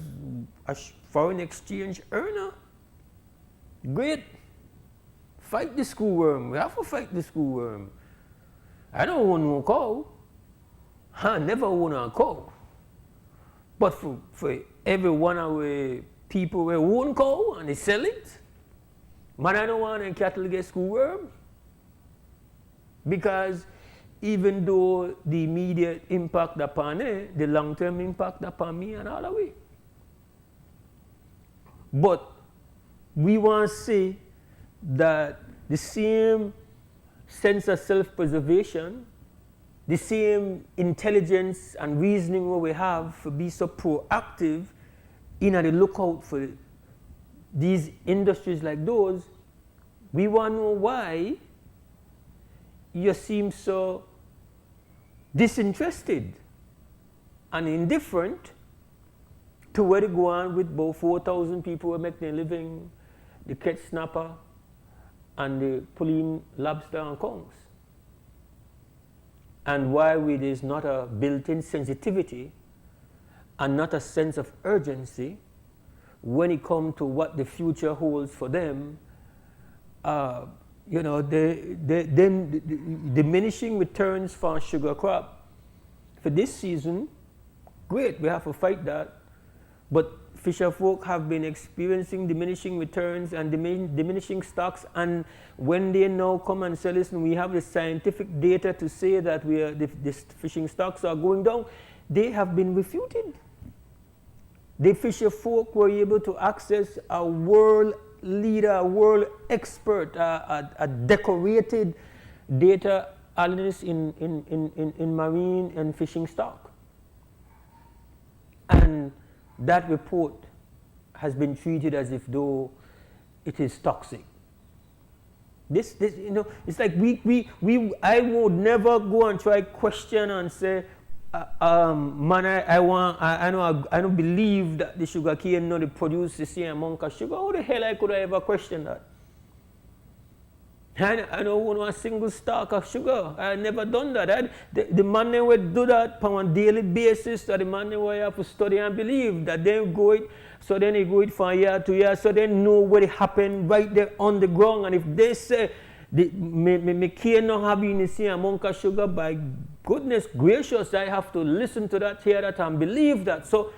a foreign exchange earner. Great. Fight the screwworm. We have to fight the screwworm. I don't want no cow. I never own a cow. But for every one of the people who own cow and they sell it, man, I don't want any cattle get screwworm. Because even though the immediate impact upon it, the long-term impact upon me and all the way. But we want to say that the same sense of self-preservation, the same intelligence and reasoning what we have to be so proactive in the lookout for these industries like those, we want to know why you seem so disinterested and indifferent to where they go on with about 4,000 people who make their living, the catch snapper and the pulling lobster and conchs. And why there's not a built-in sensitivity and not a sense of urgency when it comes to what the future holds for them. You know, the diminishing returns for sugar crop for this season, great, we have to fight that. But fisher folk have been experiencing diminishing returns and diminishing stocks, and when they now come and say, listen, we have the scientific data to say that the fishing stocks are going down, they have been refuted. The fisher folk were able to access a world leader, a world expert, a decorated data analyst in marine and fishing stock. And that report has been treated as if though it is toxic. This, you know, it's like I would never go and try question and say, man, I don't believe that the sugar cane not produce the same amount of sugar. How the hell I could I ever question that? I don't want a single stalk of sugar. I never done that. The man they would do that on a daily basis. So the man they would have to study and believe that they go it. So then they go it from year to year. So they know what happened right there on the ground. And if they say me cane not having the same amount of sugar, by goodness gracious, I have to listen to that, hear that, and believe that. So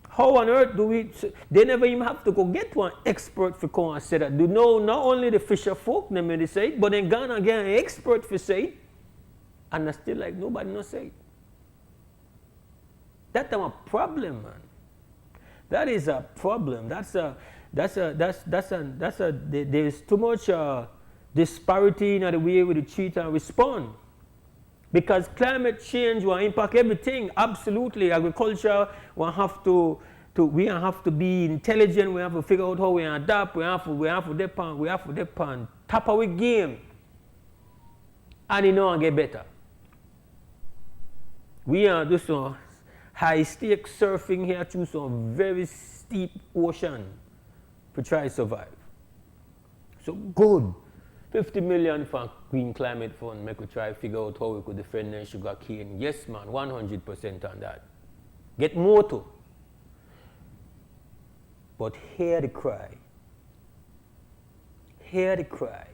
how on earth do we? They never even have to go get one expert for come and say that. You know, not only the fisher folk they may say it, but then gone and get an expert for say it, and that's still like nobody no say it. That's a problem, man. That is a problem. There is too much disparity in the way we treat and respond. Because climate change will impact everything, absolutely. Agriculture will have to be intelligent. We have to figure out how we adapt. We have to depend top of our game, and you know, get better. We are doing some high stake surfing here through some very steep ocean to try to survive. So good. 50 million for Green Climate Fund, make we try to figure out how we could defend the sugar cane. Yes, man, 100% on that. Get more too. But hear the cry. Hear the cry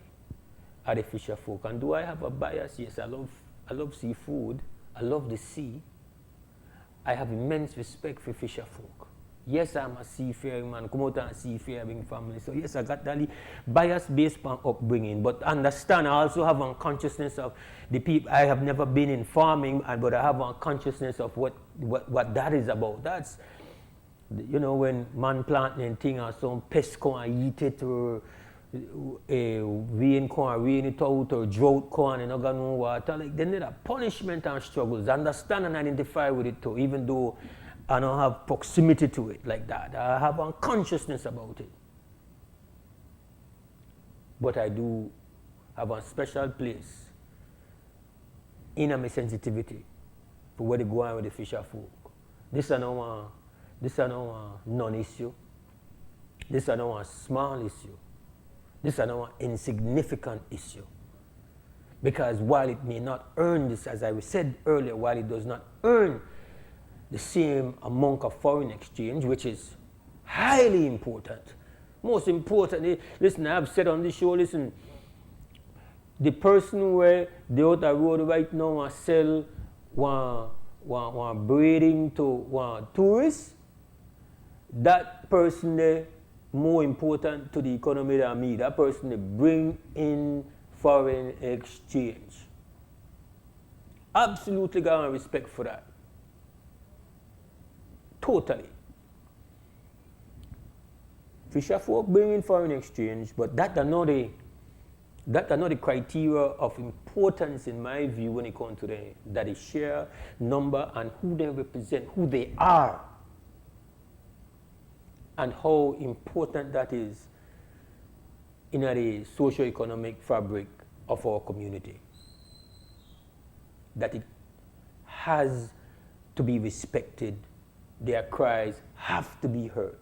of the fisher folk. And do I have a bias? Yes, I love seafood. I love the sea. I have immense respect for fisher folk. Yes, I'm a seafaring man, come out and seafaring family. So yes, I got that bias based on upbringing. But understand, I also have a consciousness of the people. I have never been in farming, but I have a consciousness of what that is about. That's, you know, when man planting thing or some pest come and eat it, or rain come and rain it out, or drought come and not got no water. Like, they need a punishment and struggles. Understand and identify with it too, even though I don't have proximity to it like that. I have a consciousness about it. but I do have a special place in my sensitivity for where they go on with the fisher folk. This is not one non-issue. This is not one small issue. This is not one insignificant issue. Because while it may not earn this, as I said earlier, while it does not earn the same amount of foreign exchange, which is highly important, most importantly, listen, I've said on this show, listen, the person where they out the road right now and sell one breeding to one tourist, that person there more important to the economy than me. That person they bring in foreign exchange. Absolutely got respect for that. Totally. Fisher folk bring in foreign exchange, but that are not the criteria of importance in my view when it comes to that is share, number, and who they represent, who they are, and how important that is in the socio-economic fabric of our community. That it has to be respected, their cries have to be heard.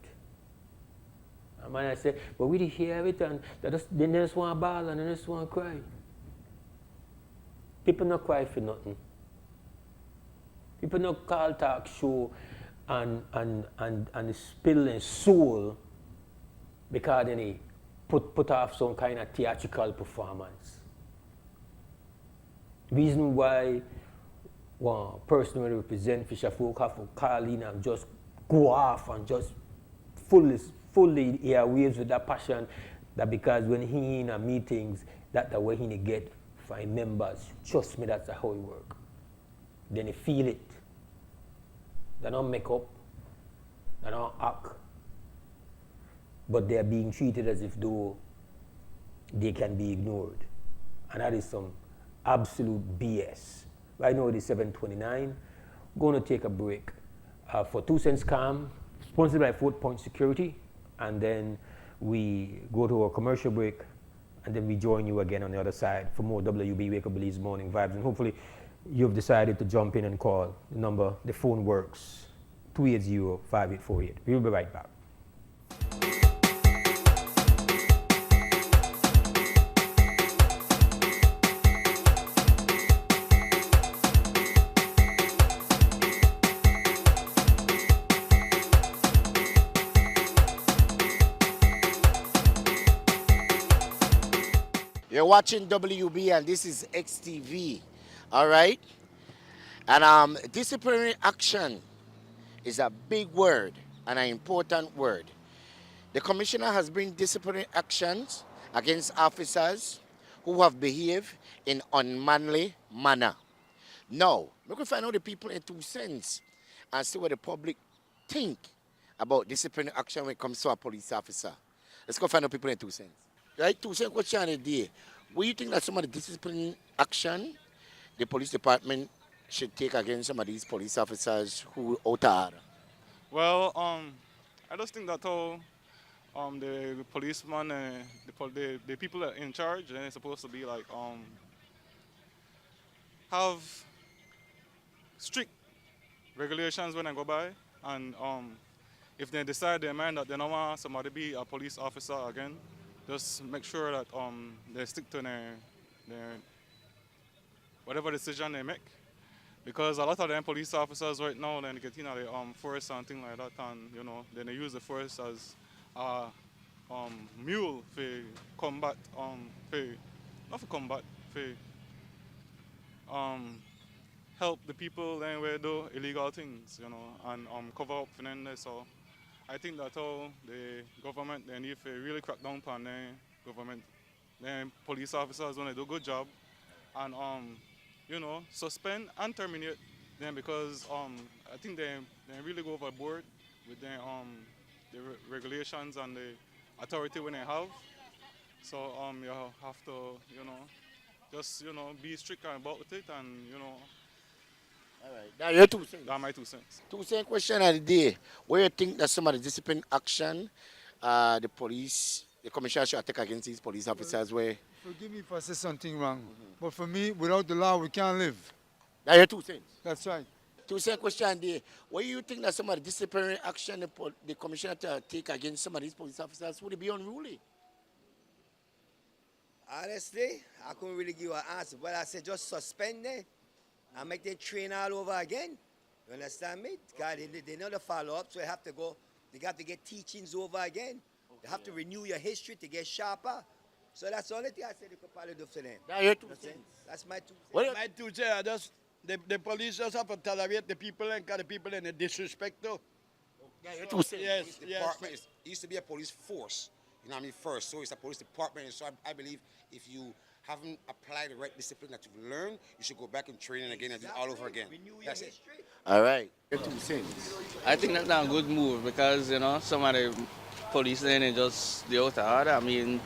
And when I say, but we hear it and they just want to bawl and they just want to cry. People not cry for nothing. People not call talk show and spill their soul because they put off some kind of theatrical performance. Reason why one person will represent fisher folk have to call in and just go off and just fully airwaves with that passion, that because when he in a meetings, that's the way he get find members. Trust me, that's how it work. Then they feel it. They don't make up, they don't act, but they are being treated as if though they can be ignored. And that is some absolute BS. Right now it is 7:29. Going to take a break for 2 cents calm, sponsored by 4 Point Security, and then we go to a commercial break, and then we join you again on the other side for more WB Wake Up Belize Morning Vibes. And hopefully you've decided to jump in and call. The number, the phone works, 280-5848. We'll be right back. You're watching WB and this is XTV, all right? And disciplinary action is a big word and an important word. The commissioner has bring disciplinary actions against officers who have behaved in unmanly manner. Now, we can find out the people in 2 cents and see what the public think about disciplinary action when it comes to a police officer. Let's go find out people in 2 cents. Right, 2 cents question of the day. What do you think that some of the disciplinary action the police department should take against some of these police officers who out of order? Well, I just think that how the policeman, the people that are in charge, they're supposed to be like have strict regulations when I go by, and if they decide in their mind that they don't want somebody to be a police officer again, just make sure that they stick to their whatever decision they make. Because a lot of them police officers right now, then they get in the force and things like that, and then they use the force as a mule for combat, not for combat, for help the people then where do illegal things, and cover up for them. So I think that how the government, they need to really crack down on the government, the police officers when they do a good job, and suspend and terminate them, because I think they really go overboard with the regulations and the authority when they have. So you have to just be strict about it, and All right. Now your 2 cents. that's my 2 cents. 2 cent question of the day. Where you think that some of the discipline action the police the commissioner should take against these police officers where... Forgive me if I say something wrong, but for me, without the law, we can't live. That's your 2 cents. That's right. 2 cent question there. What do you think that some of the disciplinary action the commissioner to take against some of these police officers would it be unruly? Honestly, I couldn't really give an answer, but I said just suspend them and make them train all over again. You understand me? God, they know the follow-up, so they have to go. They got to get teachings over again. Okay. They have to renew your history to get sharper. So that's the only thing I said they could probably do for them. That's your 2 cents. That's my 2 cents. Well, my 2 cents, I just, the police just have to tolerate the people and call the people in a disrespect too. Yeah, your 2 cents. Yes, Police yes. department it used to be a police force, you know what I mean, first. So it's a police department. And so I believe if you haven't applied the right discipline that you've learned, you should go back and train it again and do it all over again. That's it. All right. Your 2 cents. I think that's a good move because, you know, some of the police then they just, they out of order. I mean,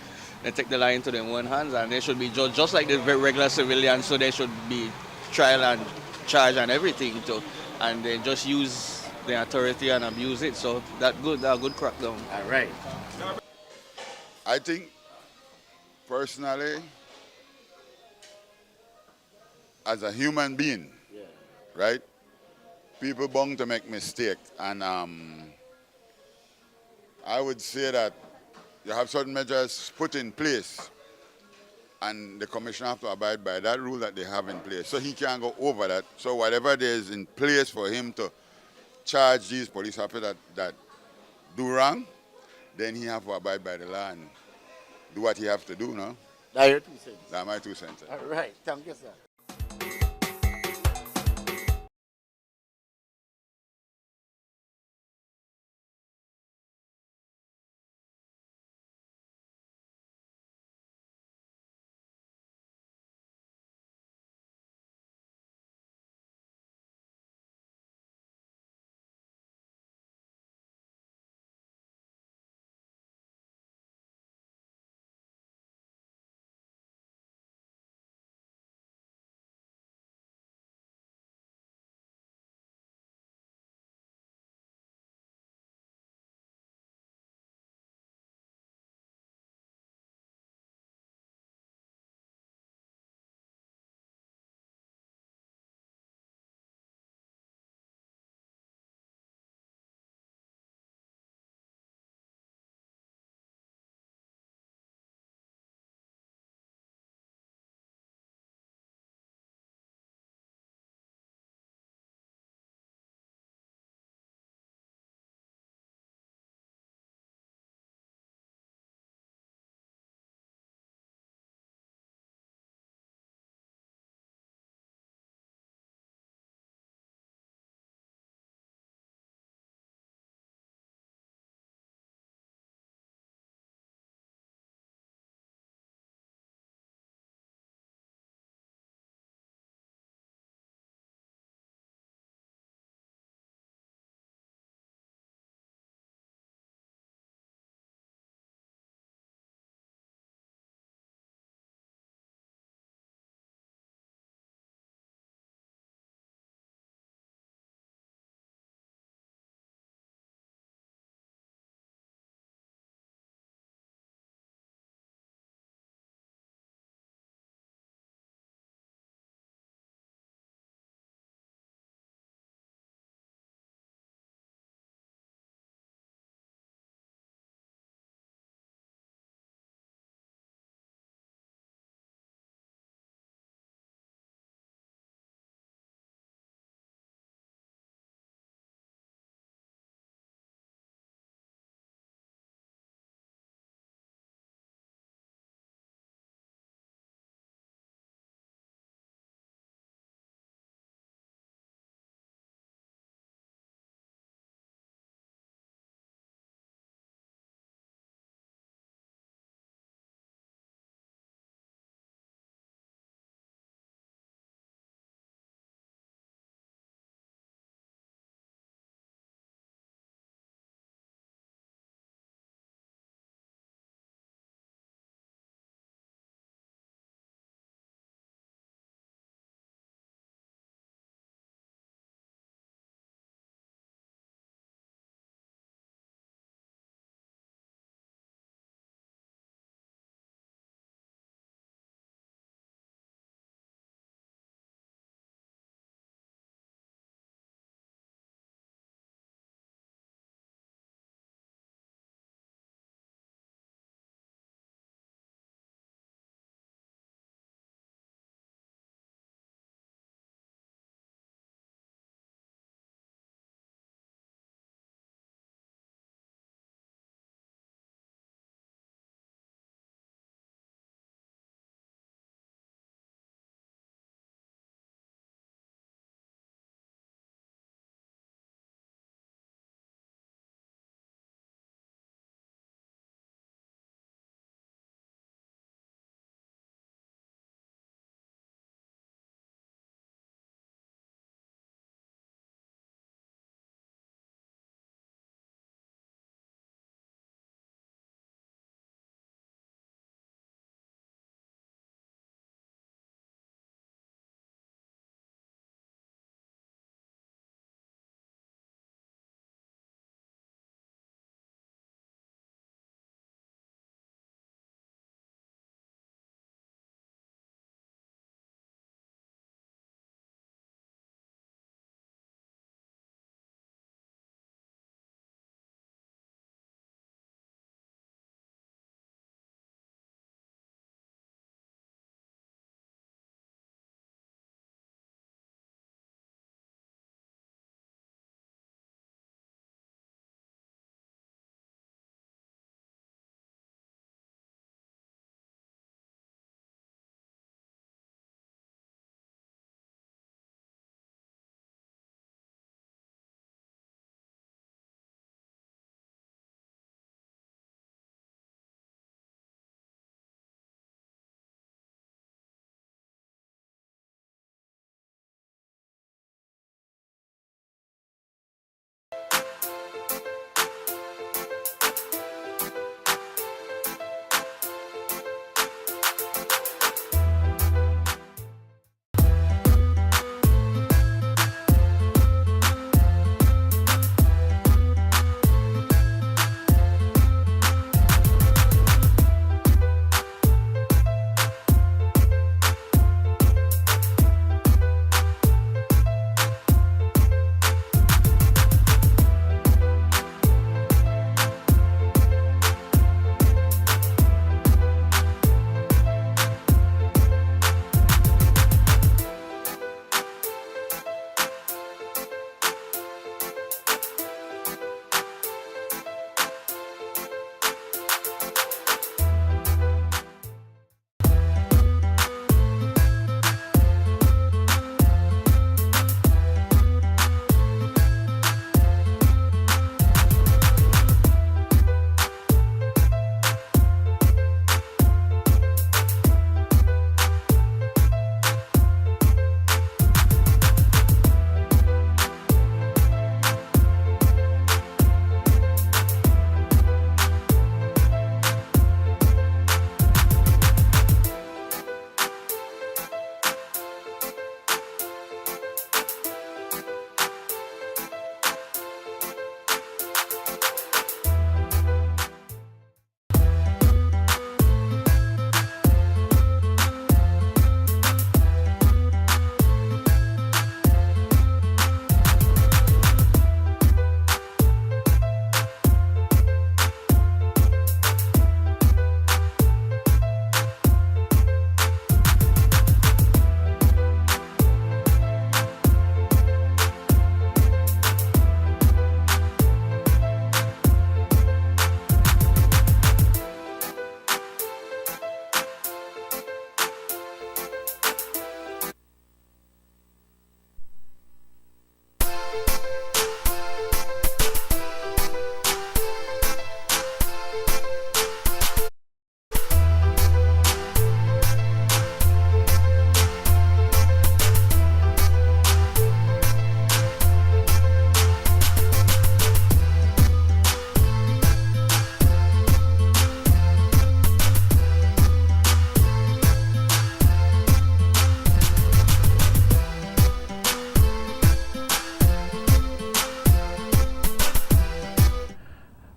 they take the law into their own hands and they should be judged just like the regular civilians, so they should be trial and charge and everything too. And they just use the authority and abuse it, so that good crackdown. All right. I think, personally, as a human being, right, people bound to make mistakes. And I would say that you have certain measures put in place and the commissioner have to abide by that rule that they have in place. So he can't go over that. So whatever there is in place for him to charge these police officers that do wrong, then he have to abide by the law and do what he have to do, no? That's your 2 cents. That's my 2 cents. All right. Thank you, sir.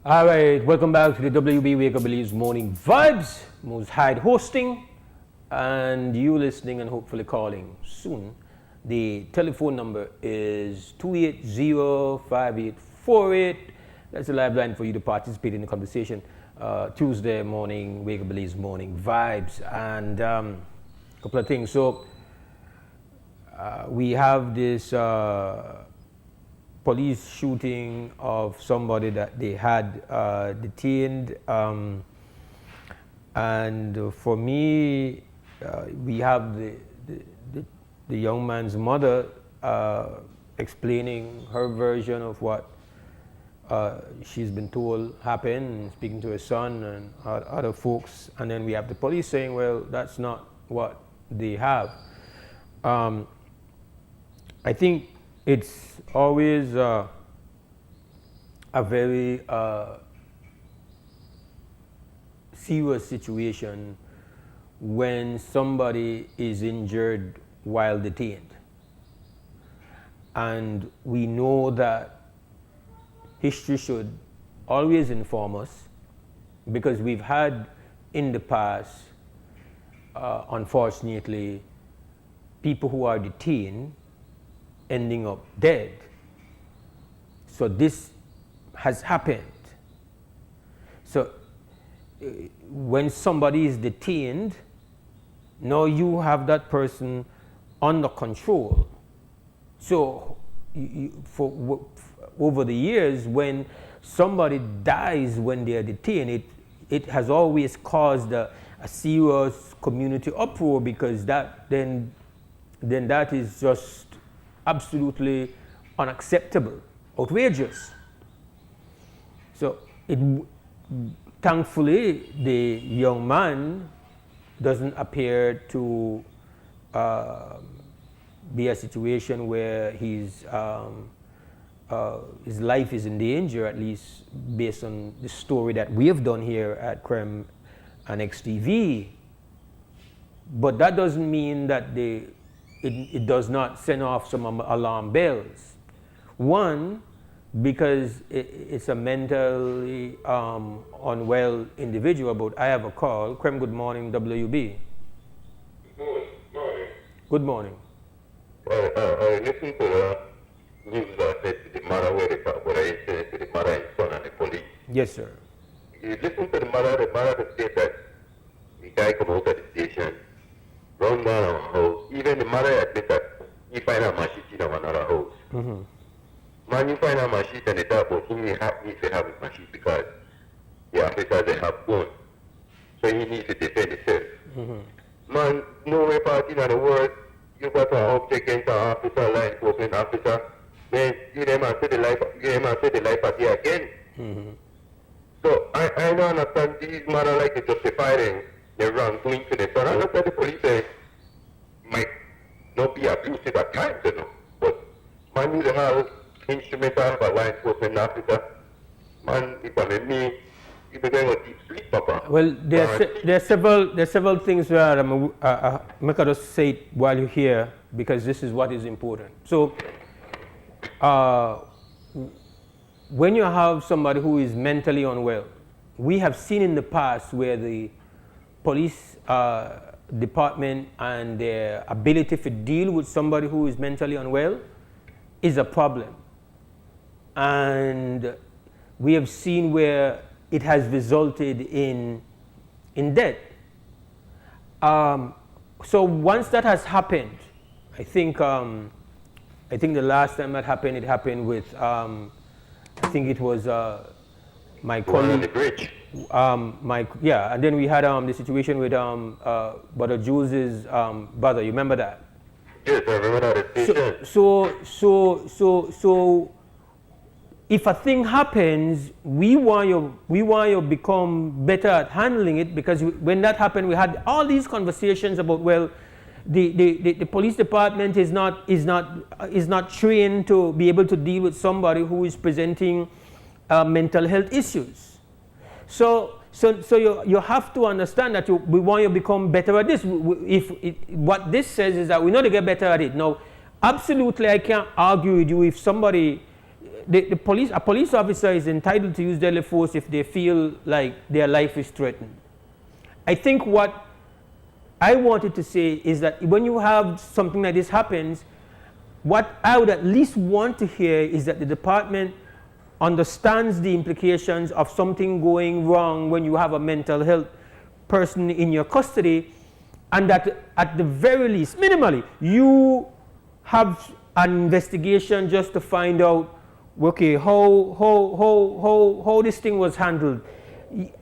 All right, welcome back to the WB Wake Up Believes Morning Vibes. Mose Hyde hosting, and you listening and hopefully calling soon. The telephone number is 280-5848. That's a live line for you to participate in the conversation. Tuesday morning, Wake Up Believes Morning Vibes, and a couple of things. So we have this police shooting of somebody that they had detained, and for me, we have the young man's mother explaining her version of what she's been told happened, speaking to her son and other folks, and then we have the police saying, well, that's not what they have. I think it's always a very serious situation when somebody is injured while detained. And we know that history should always inform us, because we've had in the past, unfortunately, people who are detained ending up dead. So this has happened. So when somebody is detained, now you have that person under control. So over the years, when somebody dies when they are detained, it has always caused a serious community uproar, because then that is just absolutely unacceptable, outrageous. So thankfully, the young man doesn't appear to be a situation where his life is in danger, at least based on the story that we have done here at CREM and XTV. But that doesn't mean that it does not send off some alarm bells. One, because it's a mentally unwell individual. But I have a call. CREM, good morning, WB. Good morning. Good morning. I listened to the news that said to the mother where they talk about it, to the mother and son and the police. Yes, sir. You listen to the mother said that the guy come out of the station, run down our house. Even the mother admit that he find a machine in another house. Mm-hmm. Man, you find a machine and they talk about he needs to have a machine because the officers they have gun. So he needs to defend himself. Mm-hmm. Man, nowhere part in the world you got an object against an officer, law enforcement officer, then you them and say the life at the again. Mm-hmm. So I don't understand these men are like to justify their wrongdoing to them. So I understand the police might not be abusive at times, you know. But man, you have instrumental of a law enforcement officer. Man, if I mean me, you be going to deep sleep, Papa. Well, there are several things where I'm going to just say it while you're here, because this is what is important. So, when you have somebody who is mentally unwell, we have seen in the past where the police department and their ability to deal with somebody who is mentally unwell is a problem. And we have seen where it has resulted in death. So once that has happened, I think the last time that happened, it happened with I think it was my colleague. On the bridge. And then we had the situation with Brother Jules's brother. You remember that? Yes, I remember that. So if a thing happens, we want you to become better at handling it, because when that happened, we had all these conversations about, well, the police department is not trained to be able to deal with somebody who is presenting mental health issues. So you have to understand that we want you to become better at this. What this says is that we know to get better at it. Now, absolutely, I can't argue with you if somebody the police, a police officer is entitled to use deadly force if they feel like their life is threatened. I think what I wanted to say is that when you have something like this happens, what I would at least want to hear is that the department understands the implications of something going wrong when you have a mental health person in your custody, and that at the very least, minimally, you have an investigation just to find out, okay, how this thing was handled.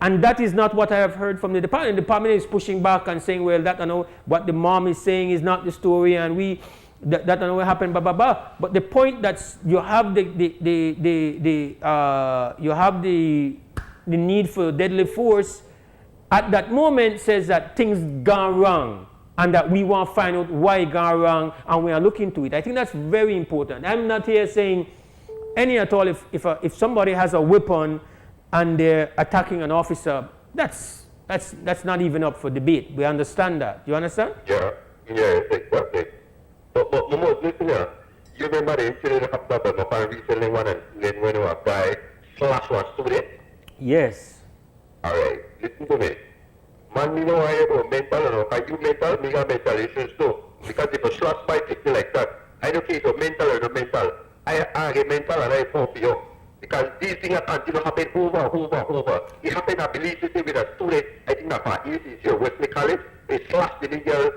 And that is not what I have heard from the department. The department is pushing back and saying, well, that I know what the mom is saying is not the story, and that I know what happened, blah blah blah. But the point that you have the need for deadly force at that moment says that things gone wrong, and that we want to find out why it gone wrong, and we are looking into it. I think that's very important. I'm not here saying any at all if somebody has a weapon and they're attacking an officer, that's not even up for debate. We understand that. You understand? Yeah, exactly. But Mose, listen here. You remember the incident that happened at Mapan recently when a guy slashed one student? Yes. Alright, listen to me. Man, you know why you go mental, or are you mental? Me got mental issues too. Because if a slash fight hit me like that, I don't care if you're mental or not mental. I get mental and I fall for you. Because these things continue happen over. It happened, I believe, with a student, I think that part is your Wesley College. They slashed the girl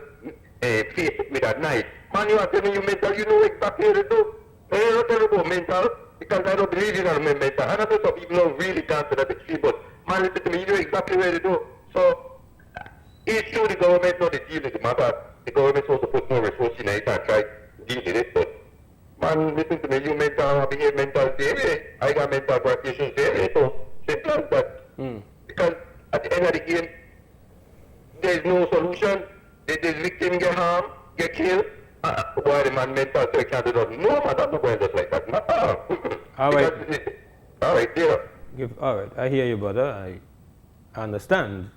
face with a knife. Man, you are telling you mental, you know exactly what to do. I don't tell you about mental, because I don't believe in mental. I know some people don't really gone to that extreme, but man, listen to me, you know exactly what to do. So, it's true the government not deal with the matter. The government supposed to put more resources in it and try to deal with it, but man, listen to me, you mental, I behave mental same way. I got mental practitioners same way, so simple as that. Because at the end of the game, there's no solution. The victim get harmed, get killed. Why the man mental so he can't do nothing? No, man, that's not going just like that. All right. All right, yeah. All right, I hear you, brother. I understand.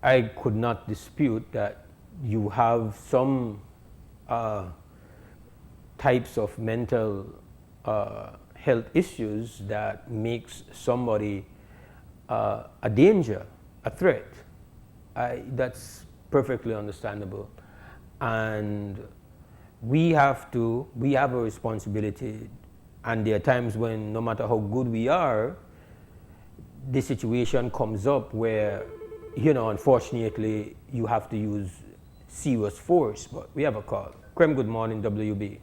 I could not dispute that you have some types of mental health issues that makes somebody a danger, a threat. That's perfectly understandable. And we have a responsibility, and there are times when no matter how good we are, the situation comes up where, unfortunately, you have to use serious force. But we have a call. Krem, good morning, WB.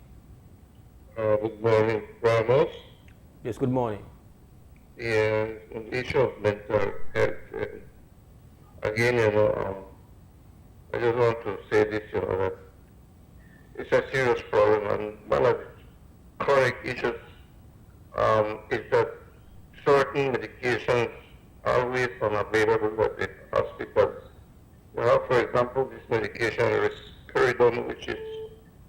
Good morning, Ramos. Yes, good morning. Yeah, on the issue of mental health, again, I just want to say this, that it's a serious problem, and one of the chronic issues is that certain medications are always unavailable at the hospitals. For example, this medication, risperidone, which is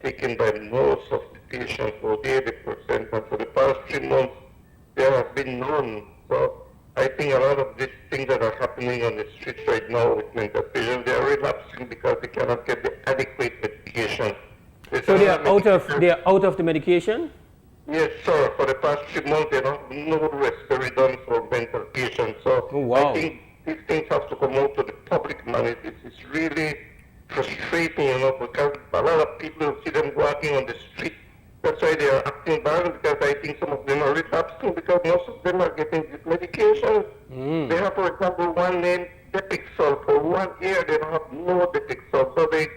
taken by most of the patients, for 80%, and for the past 3 months, there has been none. So I think a lot of these things that are happening on the streets right now with mental patients, they are relapsing because they cannot get the adequate medication. So they are out of the medication? Yes, sir. For the past 3 months, they don't know risperidone for mental patients. So I think these things have to come out to the public, man. It's really frustrating, because a lot of people see them walking on the street. That's why they are acting bad, because I think some of them are relapsing, because most of them are getting this medication. They have, for example, one named Depixol. For 1 year, they don't have no Depixol. So they're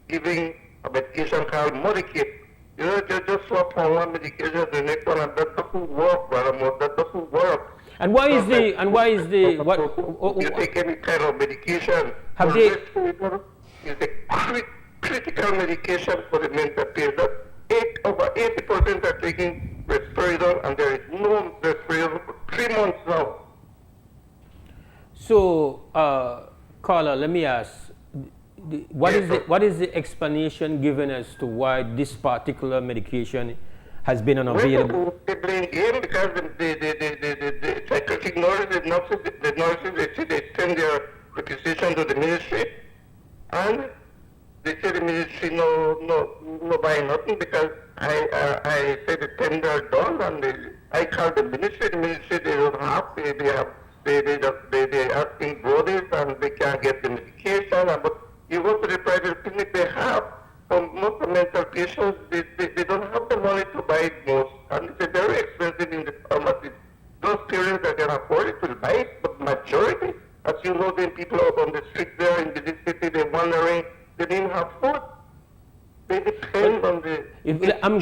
giving a medication called Modicate. Just swap from one medication to the next one, and that doesn't work, brother. That doesn't work. And why is you take any kind of medication? Have they? Is a critical medication for the mental patient. Over 80% are taking risperidone, and there is no risperidone for 3 months now. So, Carla, let me ask. What is the explanation given as to why this particular medication has been unavailable? They blame him because the psychiatric nurses, they send their requisition to the ministry, and they say the ministry no buy nothing, because I said the 10 when they're done, and I call the ministry they don't have, they asking bodies and they can't get the medication, but you go to the private clinic, they have. Most of mental patients, they don't have the money to buy it most, and it's very expensive in the pharmacy. Those parents that can afford it will buy it, but majority, as you know, the people out on the street there in the city, they're wondering, they didn't have food. They depend on the... I'm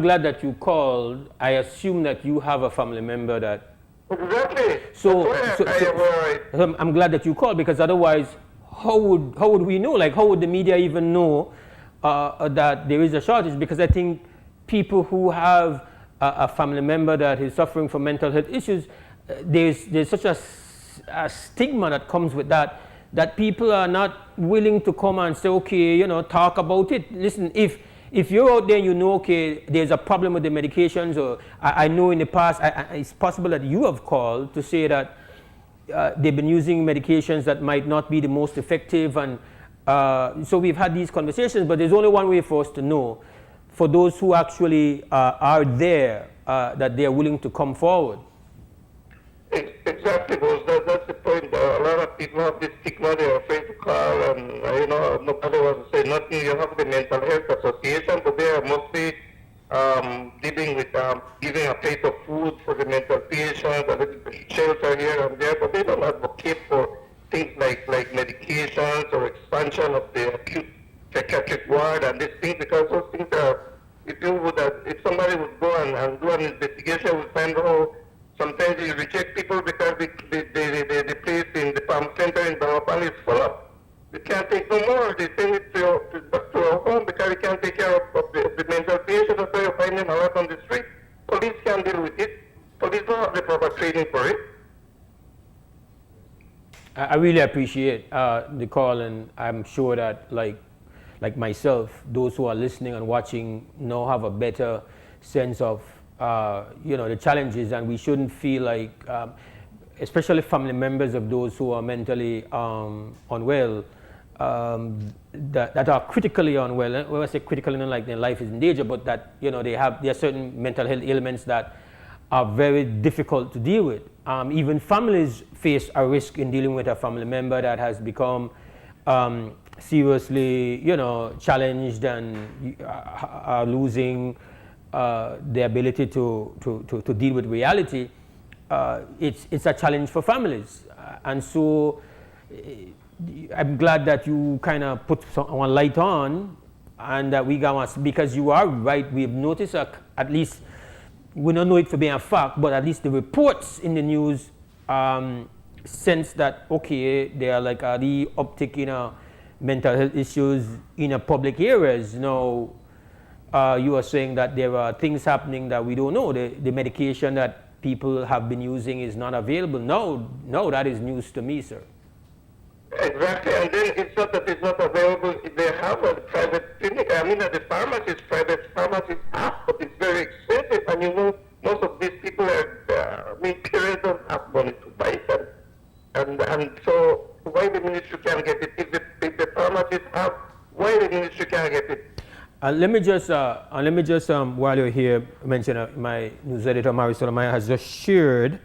glad that you called. I assume that you have a family member that... Exactly. I'm glad that you called, because otherwise, how would we know? Like, how would the media even know that there is a shortage? Because I think people who have a family member that is suffering from mental health issues, there's such a stigma that comes with that people are not willing to come and say, okay, talk about it. Listen, if you're out there and you know, okay, there's a problem with the medications, or I know in the past, it's possible that you have called to say that they've been using medications that might not be the most effective, and so we've had these conversations, but there's only one way for us to know, for those who actually are there, that they are willing to come forward. Exactly, that's the point. A lot of people have this stigma, they're afraid to call, and nobody wants to say nothing. You have the Mental Health Association, but they are mostly dealing with giving a plate of food for the mental patients, a little bit shelter here and there, but they don't advocate for things like medications or expansion of the acute psychiatric ward and these things, because those things are, if somebody would go and do an investigation, we'll find out sometimes you reject people because the place in the Palm Center in Banapan is full up. We can't take no more. They send it to our home because we can't take care of the mental patients. That's why you find them a lot on the street. Police can't deal with it. Police don't have the proper training for it. I really appreciate the call, and I'm sure that like myself, those who are listening and watching now have a better sense of the challenges, and we shouldn't feel like, especially family members of those who are mentally unwell, that are critically unwell. When I say critically, not like their life is in danger, but that there are certain mental health ailments that are very difficult to deal with. Even families face a risk in dealing with a family member that has become seriously, challenged and are losing the ability to deal with reality. It's a challenge for families, and so I'm glad that you kind of put one light on, and that we got, because you are right. We've noticed at least, we don't know it for being a fact, but at least the reports in the news sense that, okay, there are like the uptick in mental health issues in public areas. Now, you are saying that there are things happening that we don't know. The medication that people have been using is not available. No, that is news to me, sir. Exactly, and then it's not that it's not available. They have a private clinic. I mean, the pharmacies, private pharmacies have, but it's very expensive. And most of these people parents don't have money to buy them. And so why the ministry can't get it? If the pharmacies have, why the ministry can't get it? Let me just, while you're here, mention my news editor, Mary Solomaya, has just shared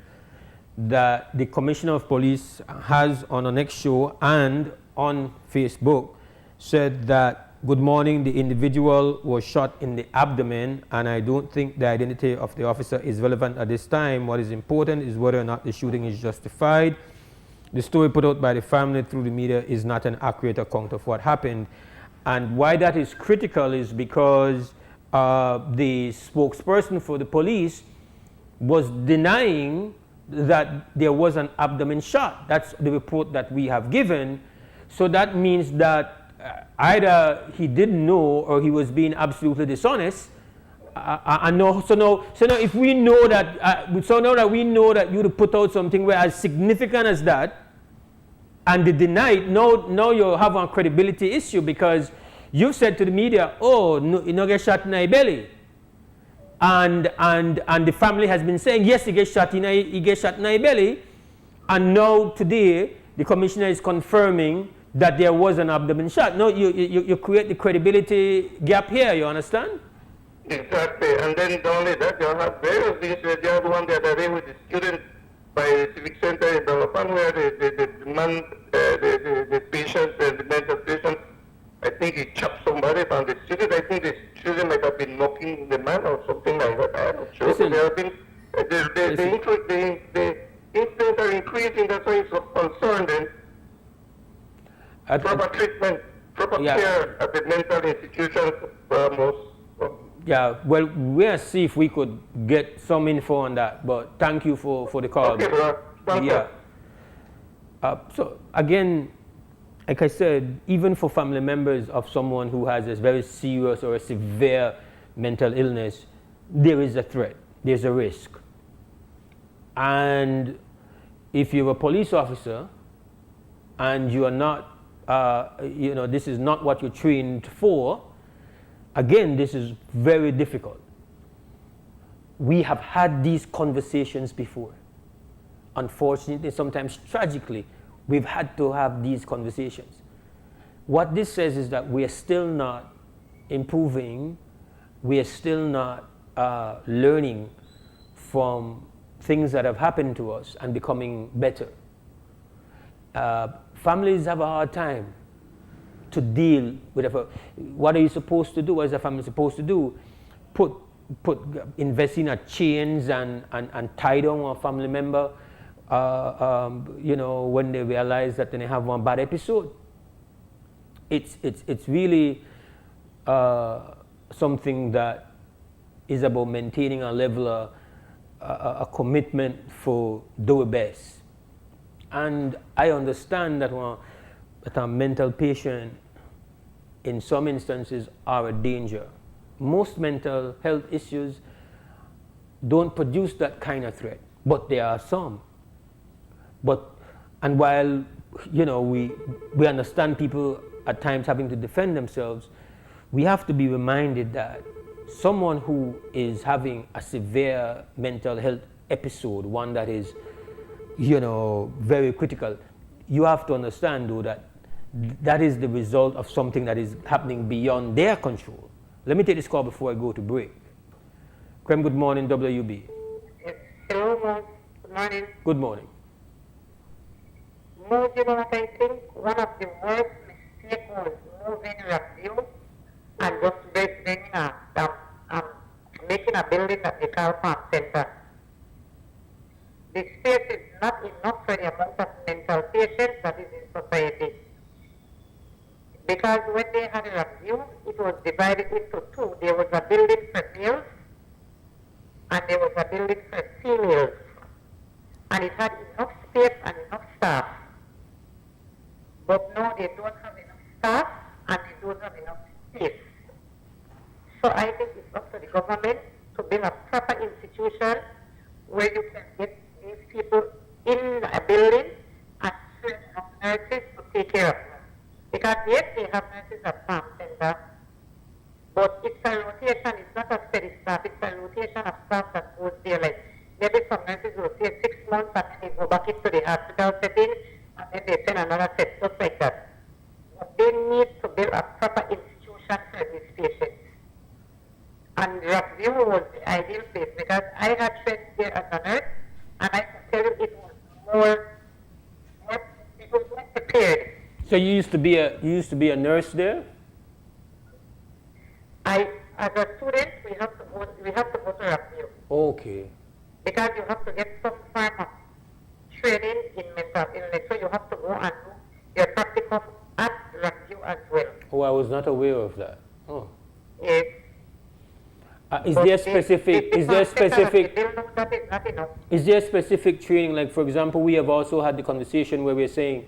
that the Commissioner of Police has, on the next show and on Facebook, said that, good morning, the individual was shot in the abdomen, and I don't think the identity of the officer is relevant at this time. What is important is whether or not the shooting is justified. The story put out by the family through the media is not an accurate account of what happened. And why that is critical is because the spokesperson for the police was denying that there was an abdomen shot. That's the report that we have given. So that means that either he didn't know or he was being absolutely dishonest. So now if we know that, now that we know that you would put out something where as significant as that, and they deny it, now you have a credibility issue, because you've said to the media, oh, no, you don't get shot in the belly. And the family has been saying, yes, he gets shot in the belly. And now today, the commissioner is confirming that there was an abdomen shot. No, you create the credibility gap here, you understand? Exactly, and then then not only that, you have various things where they had one the other day with the student by the Civic Center in Dalapan where the patient, the mental patient, I think he chopped somebody from the student. I think the student might have been knocking the man or something like that. I'm not sure. Listen, but there have been, the incidents are increasing. That's why it's of concern then. Proper treatment, proper care at the mental institutions most. Yeah, well, we'll see if we could get some info on that, but thank you for the call. Okay, bro. Thank you. So again, like I said, even for family members of someone who has a very serious or a severe mental illness, there is a threat, there's a risk. And if you're a police officer and you are not, this is not what you're trained for, again, this is very difficult. We have had these conversations before. Unfortunately, sometimes tragically, we've had to have these conversations. What this says is that we are still not improving, we are still not learning from things that have happened to us and becoming better. Families have a hard time to deal with it. What are you supposed to do? What is a family supposed to do? Invest in a chains and tie down a family member, when they realize that they have one bad episode. It's really something that is about maintaining a level of a commitment for do it best. And I understand that a mental patient in some instances are a danger. Most mental health issues don't produce that kind of threat, but there are some. And while we understand people at times having to defend themselves, we have to be reminded that someone who is having a severe mental health episode, one that is very critical, you have to understand though that is the result of something that is happening beyond their control. Let me take this call before I go to break. Krem, good morning, WB. Hello, Mose. Good morning. Good morning. Mose, you know what I think? One of the worst mistakes was moving Review and just making a building that they call Farm Center. The space is not enough for the amount of mental patients that is in society. Because when they had a review, it was divided into two. There was a building for males and there was a building for females. And it had enough space and enough staff. But now they don't have enough staff and they don't have enough space. So I think it's up to the government to build a proper institution where you can get these people in a building and train enough nurses to take care of them. Because yes, they have nurses at Farm Center, but it's a rotation, it's not a steady staff, it's a rotation of staff that goes there. Like maybe some nurses will stay 6 months and then they go back into the hospital setting and then they send another set, just like that. But they need to build a proper institution for these patients. And Rockview was the ideal place because I had friends there as a nurse and I can tell you it was more prepared. So you used to be a nurse there? As a student, we have to go to Rockview. Okay. Because you have to get some form of training in mental illness, so you have to go and do your practicum at Rockview as well. Oh, I was not aware of that. Oh. Yes. Is there specific training? Like, for example, we have also had the conversation where we're saying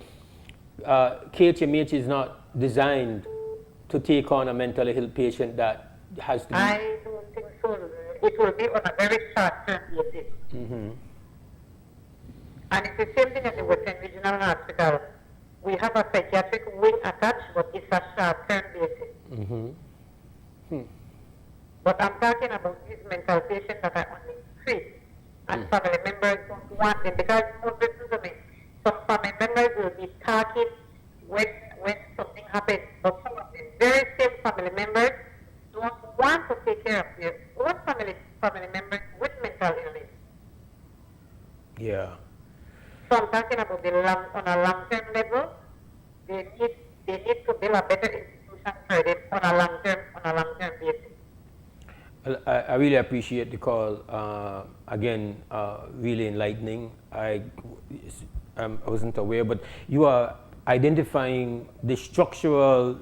KHMH is not designed to take on a mentally ill patient that has to be... I don't think so. It will be on a very short-term basis. Mm-hmm. And it's the same thing at the Western Regional Hospital. We have a psychiatric wing attached, but it's a short-term basis. Mm-hmm. But I'm talking about these mental patients that are on the street, and family members don't want them because, listen to me, some family members will be talking when something happens, but some of the very same family members don't want to take care of their own family family members with mental illness. Yeah. So I'm talking about on a long-term level, they need to build a better institution for them on a long-term basis. Well, I really appreciate the call. Again, really enlightening. I wasn't aware, but you are identifying the structural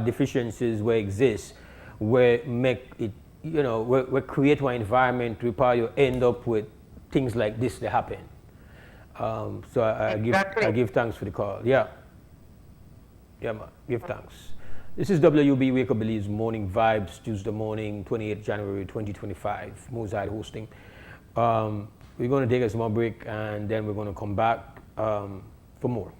deficiencies where exist, where make it, where create one environment where probably you end up with things like this that happen. So I give thanks for the call. Yeah. Yeah, man. Give thanks. This is WUB Wake Up Believe's Morning Vibes, Tuesday morning, 28th January 2025. Mose Hyde hosting. We're going to take a small break and then we're going to come back for more.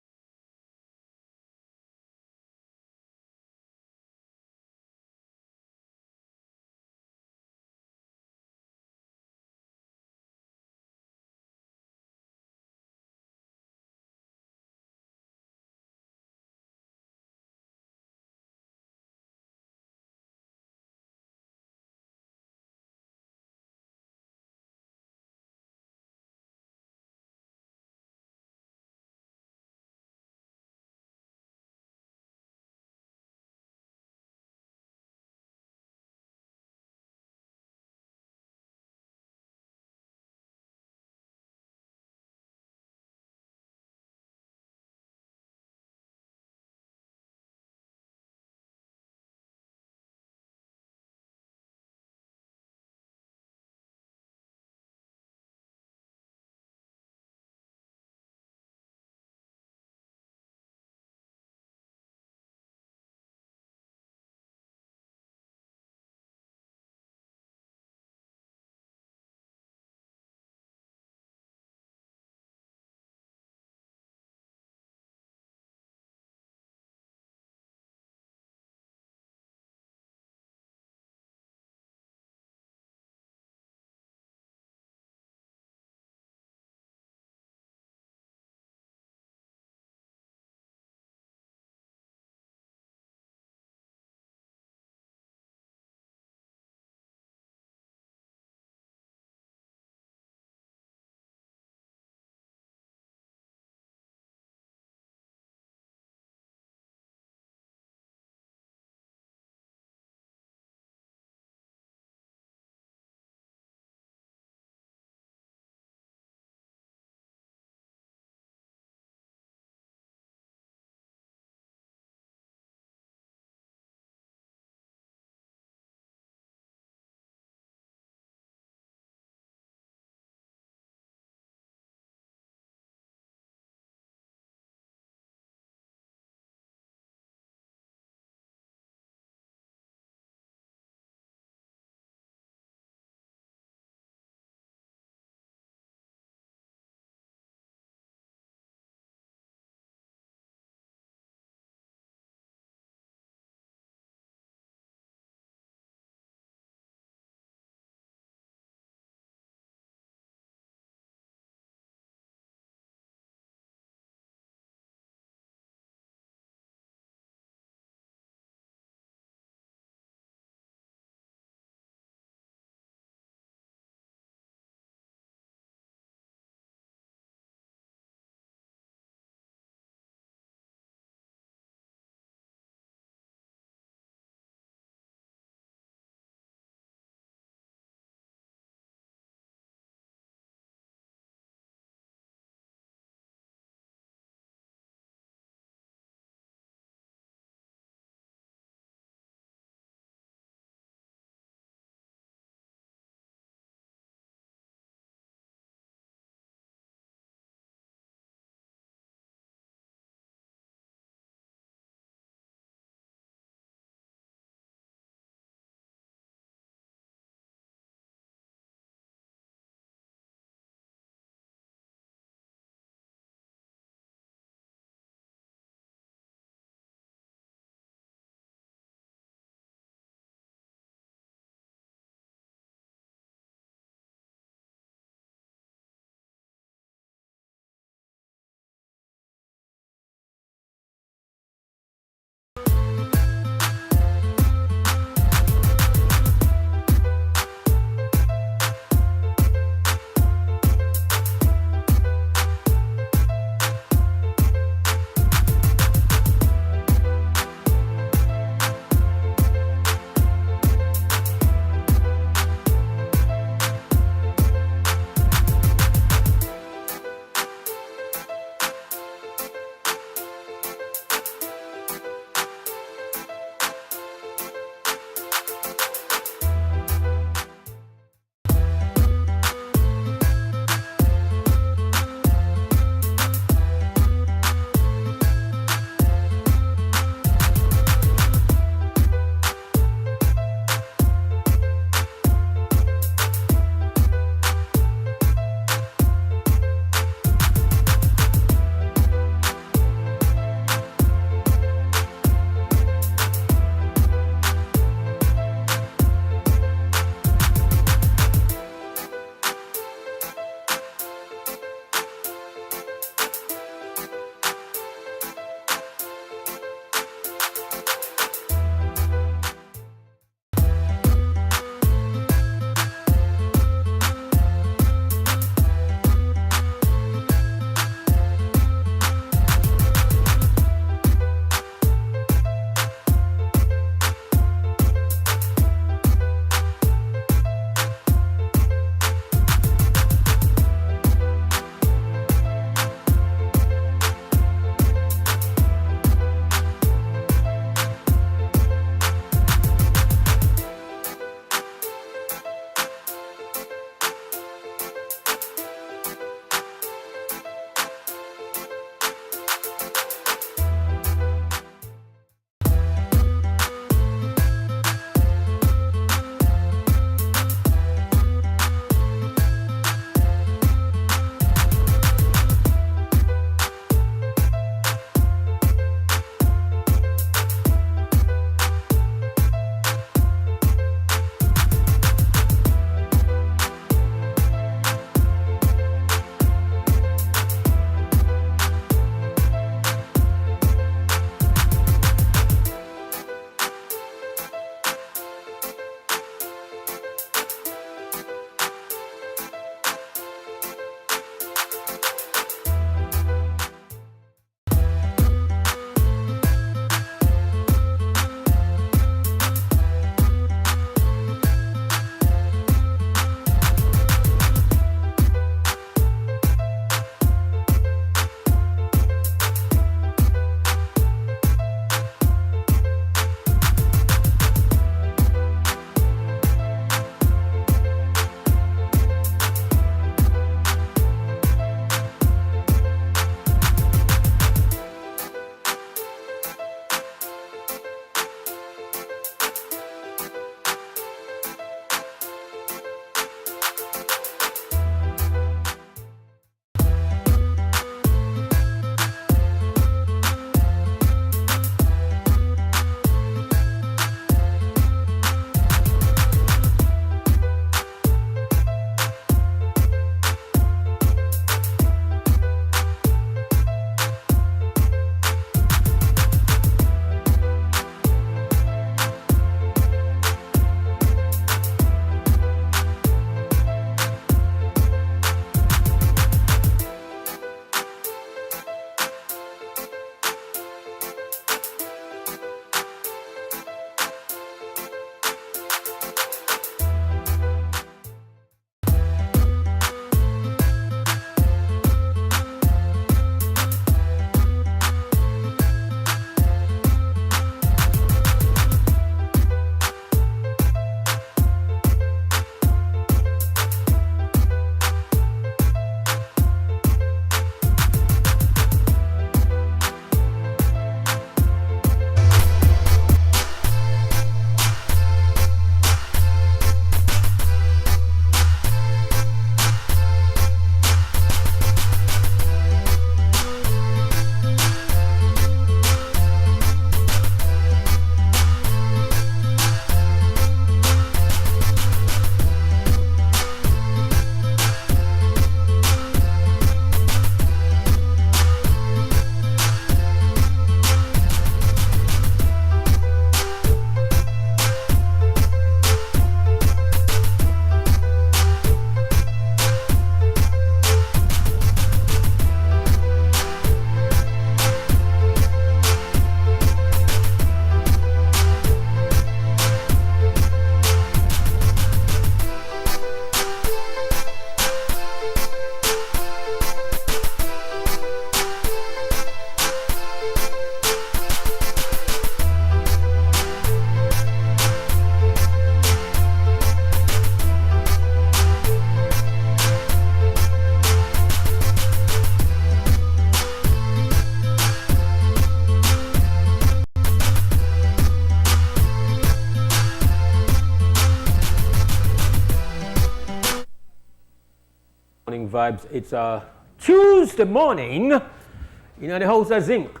Morning Vibes. It's a Tuesday morning in the House of Zinc,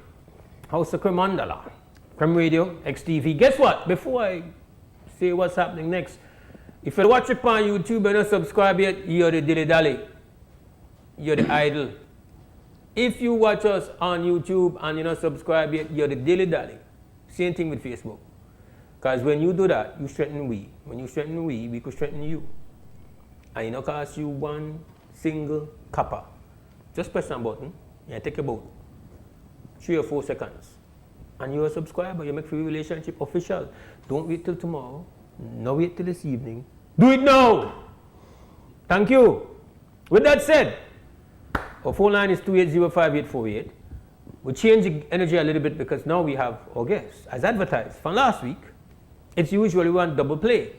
House of Cremandala, Crem Radio, XTV. Guess what? Before I say what's happening next, if you watch it on YouTube and not subscribe yet, you're the dilly-dally. You're the idol. If you watch us on YouTube and you're not subscribed yet, you're the dilly-dally. Same thing with Facebook. Because when you do that, you strengthen we. When you strengthen we could strengthen you. And it don't cost you one single copper. Just press that button, and take about 3 or 4 seconds. And you're a subscriber, you make free relationship official. Don't wait till tomorrow. No wait till this evening. Do it now! Thank you. With that said, our phone line is 280-5848. We change the energy a little bit because now we have our guests. As advertised from last week, it's usually one double play.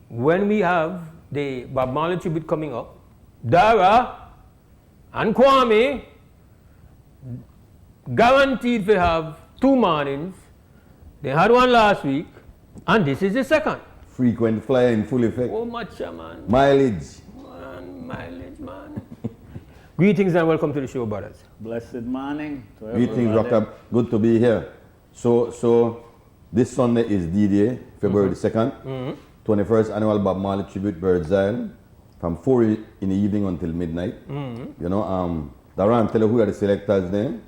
When we have the Bob Marley tribute coming up, Dara and Kwame guaranteed to have 2 mornings. They had one last week, and this is the second. Frequent flyer in full effect. Oh, mucha, man. Mileage. Man, mileage, man. Greetings and welcome to the show, brothers. Blessed morning to everybody. Greetings, Doctor. Good to be here. So this Sunday is D-Day, February the 2nd, 21st annual Bob Marley tribute Birds Island from 4 in the evening until midnight. You know, Daran, tell you who are the selectors there,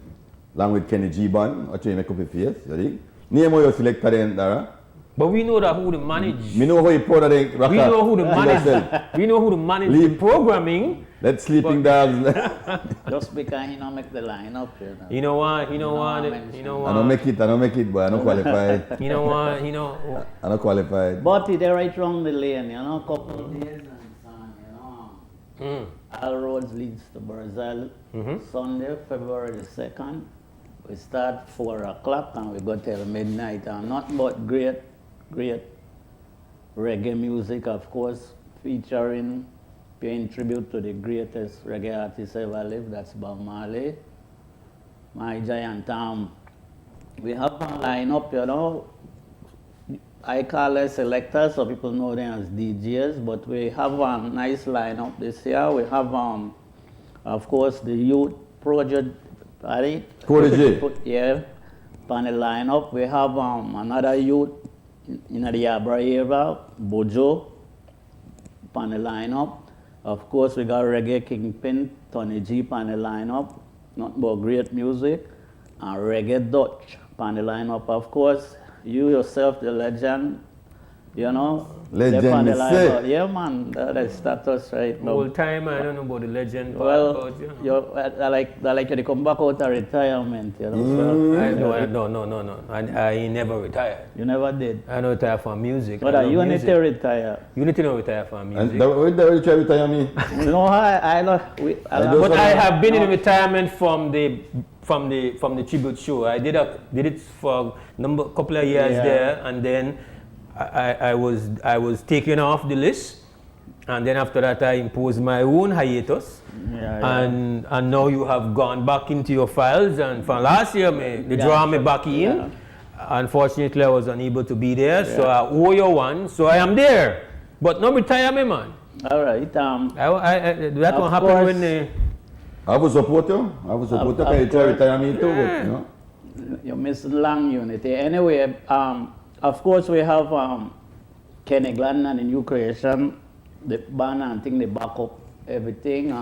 along with Kenny G. Bond. Watch you make up your face, you dig? Name all your selector then, Dara. But we know that who to manage. Me know how you put that in. We know who to manage. We know who to manage the programming. Let sleeping dogs. Just because he don't make the line up here. You know what? You know what? You know what? I don't make it, but I don't qualify. You know what? You know. I don't qualify. But they're right wrong the lane, you know, couple of days and so on, you know. All roads leads to Brazil. Sunday, February the 2nd. We start 4 o'clock and we go till midnight. And nothing but great reggae music, of course, featuring, paying tribute to the greatest reggae artist ever lived, that's Bob Marley, my giant. We have a lineup, you know. I call it selectors, so people know them as DJs, but we have a nice lineup this year. We have, of course, the youth project, right? Yeah, on the lineup. We have another youth in the Abra area, Bojo, on the lineup. Of course, we got Reggae Kingpin, Tony G on the lineup, not but great music, and Reggae Dutch on the lineup. Of course, you yourself, the legend, you know. Legend, yeah, man, that is status right now. Old time, I don't know about the legend. Well, I like you to come back out of retirement, you know. No. I never retired. You never did? I don't retire from music. But you need to retire. You need to not retire from music. Where did you retire me? No, I don't. But I have been in retirement from the tribute show. I did it for a couple of years there, and then I was taken off the list, and then after that I imposed my own hiatus, and now you have gone back into your files, and from last year they draw me back in. Unfortunately I was unable to be there, so I owe you one, so I am there, but no retirement, man. All right. That won't happen when I will support you. Can you try retire me too? But, you know. You miss long unity. Anyway, of course, we have Kenny Glenn and the New Creation, the band, and I think they back up everything.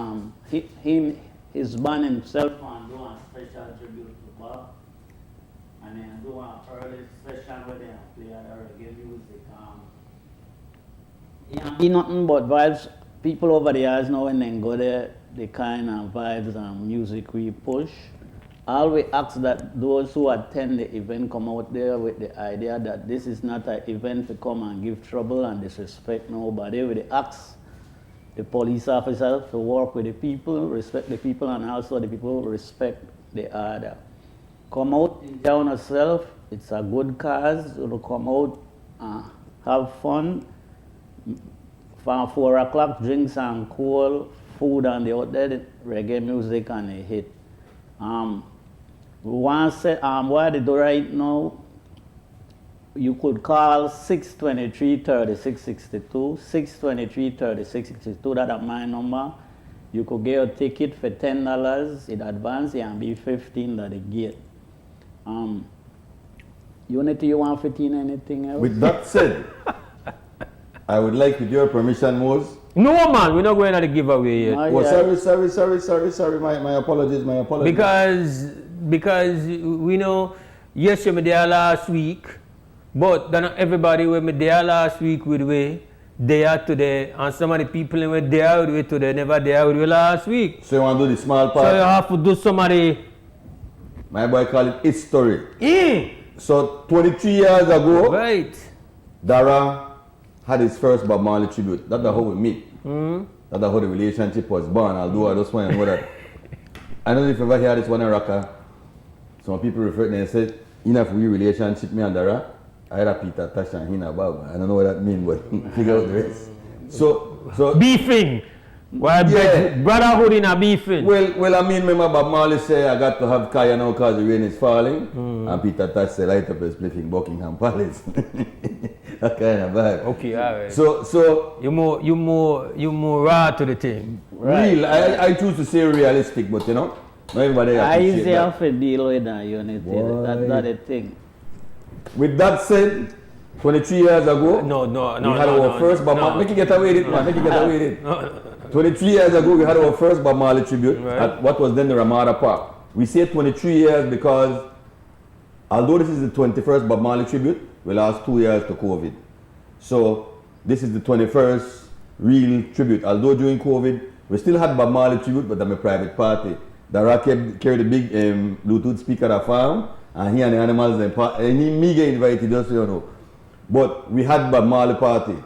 His band himself and do a special tribute to Bob, and then do an early session where they play other reggae music. Be nothing but vibes. People over the years know when they go there, the kind of vibes and music we push. I always ask that those who attend the event come out there with the idea that this is not an event to come and give trouble and disrespect nobody. We ask the police officers to work with the people, respect the people, and also the people respect the other. Come out, enjoy yourself. It's a good cause. To come out, have fun. From 4 o'clock, drink some cool food and the out there, reggae music and a hit. We want to say, what they do right now, you could call 623-3662, 623-3662, that's my number. You could get a ticket for $10 in advance and be 15 at the gate. Unity, you want 15 anything else? With that said, I would like, with your permission, Mose. No, man, we're not going to the giveaway yet. Oh, sorry. My apologies. Because we know, yes, you were there last week, but not everybody were there last week with we there today, and some of the people who were there with we today never there with we last week. So you want to do the small part? So you have to do somebody. My boy call it history. So 23 years ago, right, Dara had his first Bob Marley tribute. That's how we meet. That's how the relationship was born. Although I just want to know that. I don't know if you ever hear this one in Raqqa. Some people refer to it and say, enough we relationship, me and Dara. I had a Peter Tash and Hina Baba. I don't know what that means, but figure out the rest. So beefing. Well, yeah. Brotherhood in a beefing. Well, I mean, remember Bob Marley say, I got to have Kaya now because the rain is falling. And Peter Tash say, light up his spliff in Buckingham Palace. That kind of vibe. Okay, all right. So you more raw to the thing. Right. Real. I choose to say realistic, but you know, not everybody appreciate that. Easy off to deal with that unity. That's not a thing. With that said, 23 years ago, we had our first Bob Marley. Make it get away with it, man. Make it get away with it. 23 years ago, we had our first Bob Marley tribute at what was then the Ramada Park. We say 23 years because, although this is the 21st Bob Marley tribute, we lost 2 years to COVID. So this is the 21st real tribute. Although during COVID, we still had Bob Marley tribute, but I'm a private party. Dara carried a big Bluetooth speaker at the farm, and he and the animals, and me get invited, just so you know. But we had Bob Marley party.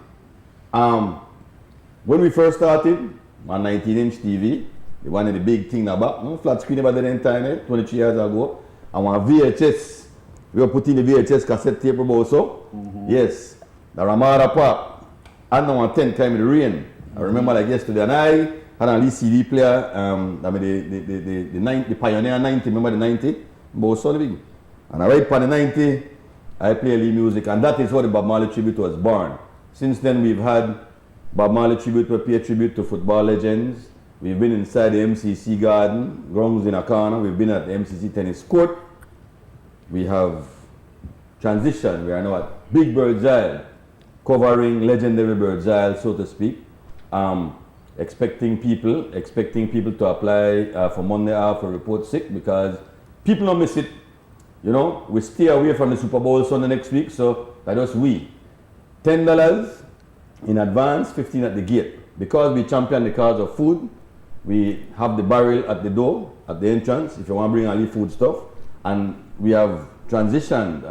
When we first started, on 19-inch TV, the one of the big thing about, flat screen about the internet, 23 years ago, and one VHS, we were putting the VHS cassette tape also. Yes, the Ramada Park, and now on 10 time in the rain. I remember like yesterday, and I had a CD player, I mean the Pioneer 90, remember the 90? Both so big. And I right on the 90, I play Lee music, and that is how the Bob Marley tribute was born. Since then, we've had Bob Marley tribute, we pay tribute to football legends. We've been inside the MCC garden, grounds in a corner. We've been at the MCC tennis court. We have transitioned. We are now at Big Bird's Isle, covering legendary Bird's Isle, so to speak. Expecting people to apply for Monday off for report sick because people don't miss it. You know, we stay away from the Super Bowl Sunday next week, so that was we. $10 in advance, 15 at the gate. Because we champion the cause of food, we have the barrel at the door, at the entrance, if you want to bring any food stuff. And we have transitioned,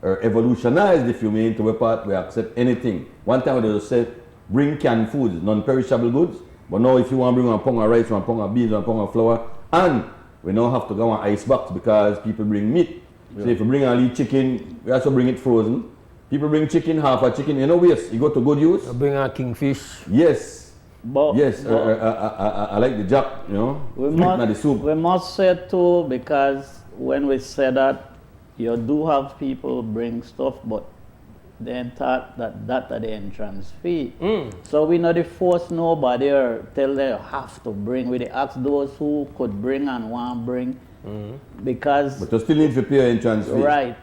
or evolutionized, if you may, into a part where we accept anything. One time they just said, bring canned foods, non-perishable goods. But now if you want to bring one pound of rice, one pound of beans, one pound of flour, and we now have to go on ice box because people bring meat. Yeah. So if you bring a little chicken, we also bring it frozen. People bring chicken, half a chicken, you know, waste. You go to good use. You bring a kingfish. Yes. I like the jack, you know. The soup. We must say too, because when we say that, you do have people bring stuff, but they thought that at the entrance fee. So we not force nobody or tell them you have to bring. We ask those who could bring and want bring. Because but you still need to pay your entrance fee. Right.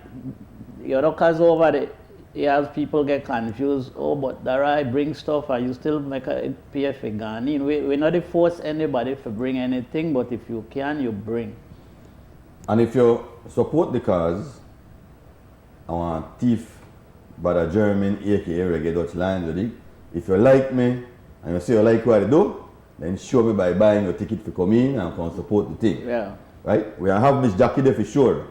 You know, because over the years people get confused. Oh, but Dara bring stuff and you still make a pay for Ghanaian. We not force anybody to bring anything, but if you can, you bring. And if you support the cause, I want thief, but a German, aka Reggae Dutch Lions, if you like me and you say you like what I do, then show me by buying your ticket for come in and come support the thing. Yeah. Right? We have Miss Jackie there for sure.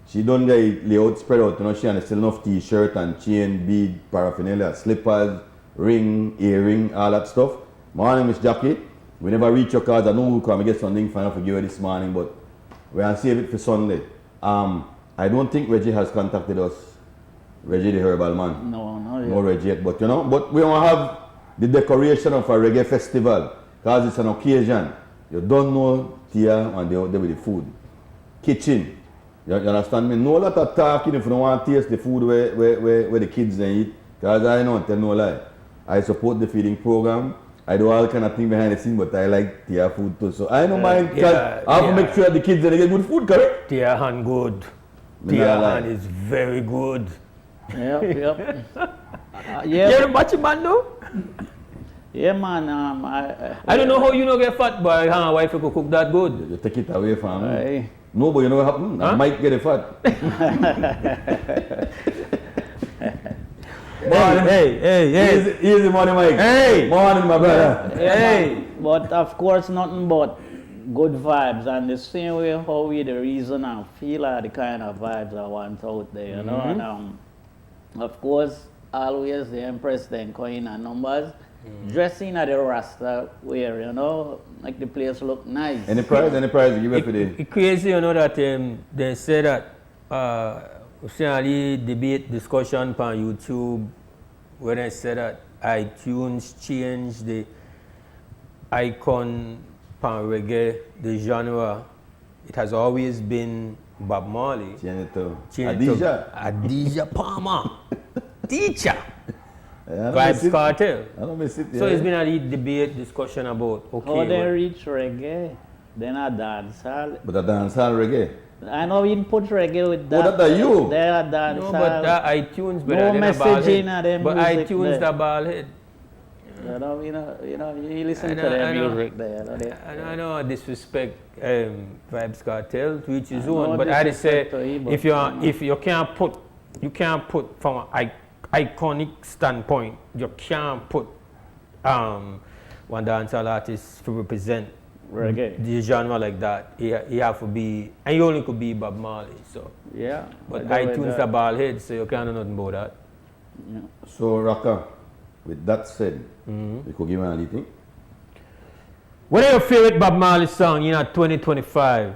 She done the layout spread out, you know, she has still enough t-shirt and chain, bead, paraphernalia, slippers, ring, earring, all that stuff. Morning, Miss Jackie. We never reach your cards. I know we'll come and get something final for you this morning, but we're going to save it for Sunday. I don't think Reggie has contacted us. Reggie the herbal man. No Reggie yet, but you know, but we want to have the decoration of a reggae festival because it's an occasion. You don't know Tia and they're out there with the food. Kitchen. You understand me? No lot of talking if you don't want to taste the food where the kids eat. Because I don't tell no lie. I support the feeding program. I do all kind of things behind the scene, but I like Tia food too. So I don't mind, because Yeah, I have to make sure that the kids they get good food, correct? Tia hand good. Me Tia not lie. hand is very good. Yep, yep. You ever watch him, man, though? Yeah, man. I don't know how you don't get fat, but your wife could cook that good. You take it away from me. Aye. No, but you know what happened? I might get it fat. Hey. Easy money, Mike. Hey. Morning, my brother. Hey. But of course, nothing but good vibes. And the same way how we the reason and feel are the kind of vibes I want out there, you know. And of course, always the Empress then coin and numbers. Dressing at the Rasta wear, you know, make the place look nice. Any prize you give it for the... It's crazy, you know, that they say that see the debate discussion on YouTube when they say that iTunes changed the icon on reggae, the genre. It has always been Bob Marley. Change it to Adidja Palmer. Teacher. Yeah, Vibes Cartel. I don't miss it. So it's been a debate discussion about How they reach reggae, then a dancehall. But a dancehall reggae. I know you put reggae with that. Oh, that's you. They are dancehall. No, but that iTunes, no messaging at them. But iTunes the ball head. You know, you listen to their music there. I know I disrespect Vibes Cartel to each his own, but I just say if you can't put from an iconic standpoint, you can't put one dancehall artist to represent reggae the genre like that. He have to be, and you only could be Bob Marley. So yeah, but iTunes the ball head, so you can't do nothing about that. Yeah. So Raka, with that said, you could give me anything. What is your favorite Bob Marley song in 2025?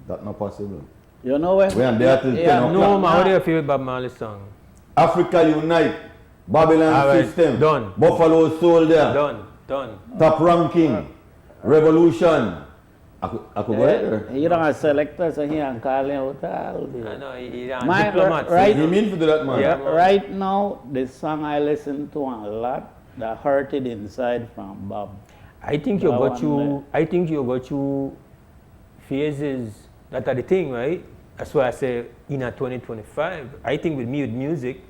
That's not possible. You know where? We are there till 10 o'clock. No, man, what is your favorite Bob Marley song? Africa Unite, Babylon right, System, done. Buffalo Soldier, Done. Top Ranking, Revolution. I could go ahead. You don't have selectors, so he can call him out all day. I know, he diplomat. Right, You mean to do that, man? Yeah. Right now, the song I listen to a lot, that hurted inside from Bob. I think you got you phases that are the thing, right? That's why I say in 2025. I think with me with music,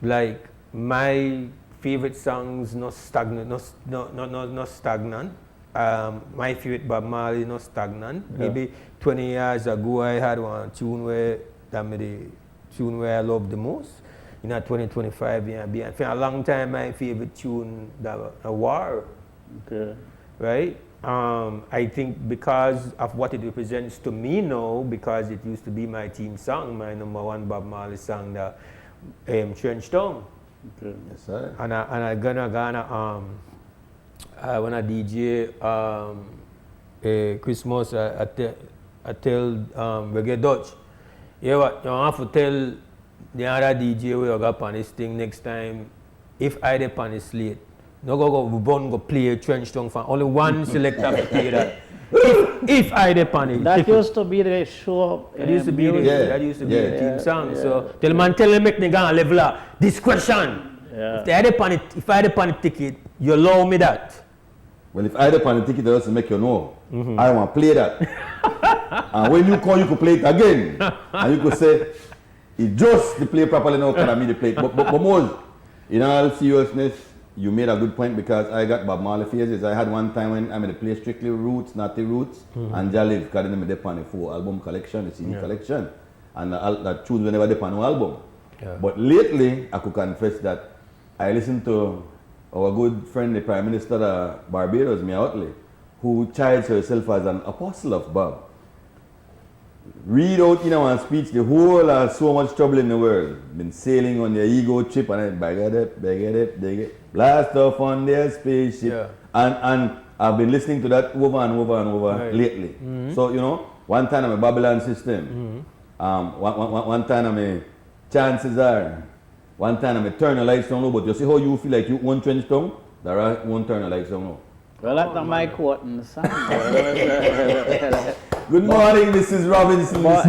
like my favorite songs not stagnant, not stagnant. My favorite Bob Marley not stagnant. Yeah. Maybe 20 years ago I had one tune where I loved the most. In 2025, yeah, for a long time my favorite tune the War. Okay. Right? I think because of what it represents to me now, because it used to be my team song, my number one Bob Marley song, the Trench Town. Okay. Yes, sir. And I gonna when I DJ Christmas, I tell Reggae Dutch, you have to tell the other DJ we got on this thing next time, if I dey on the slate, no go play a Trench Town for only one selector to play that. If I dey on it. That used to be the show. That used to be the team song. So tell them make the gang level up. Discretion. Yeah. If I dey on the ticket, you allow me that. Well, if I had on the ticket, I just make you know. I want to play that. And when you come, you could play it again. And you could say, it just to play properly now, can I me to play it. But Mose, in all seriousness, you made a good point because I got Bob Marley phases. I had one time when I made to play strictly Roots, Natty Roots, and Jaliv, because then I made on the 4-album collection, the CD collection. And that tunes whenever they on no album. Yeah. But lately, I could confess that I listened to our good friend, the Prime Minister of Barbados, Mia Otley, who chides herself as an apostle of Bob. Read out in one speech the whole so much trouble in the world. Been sailing on their ego trip and then blast off on their spaceship. Yeah. And I've been listening to that over and over lately. So, you know, one time I'm a Babylon System. One time I'm a Chances Are. One time I'm a Turn the Lights Down Low, but you see how you feel like you won't Trench Town? There won't Turn the Lights Down Low. Well, that's not my quote in the song. Good morning, Mrs. Robinson. But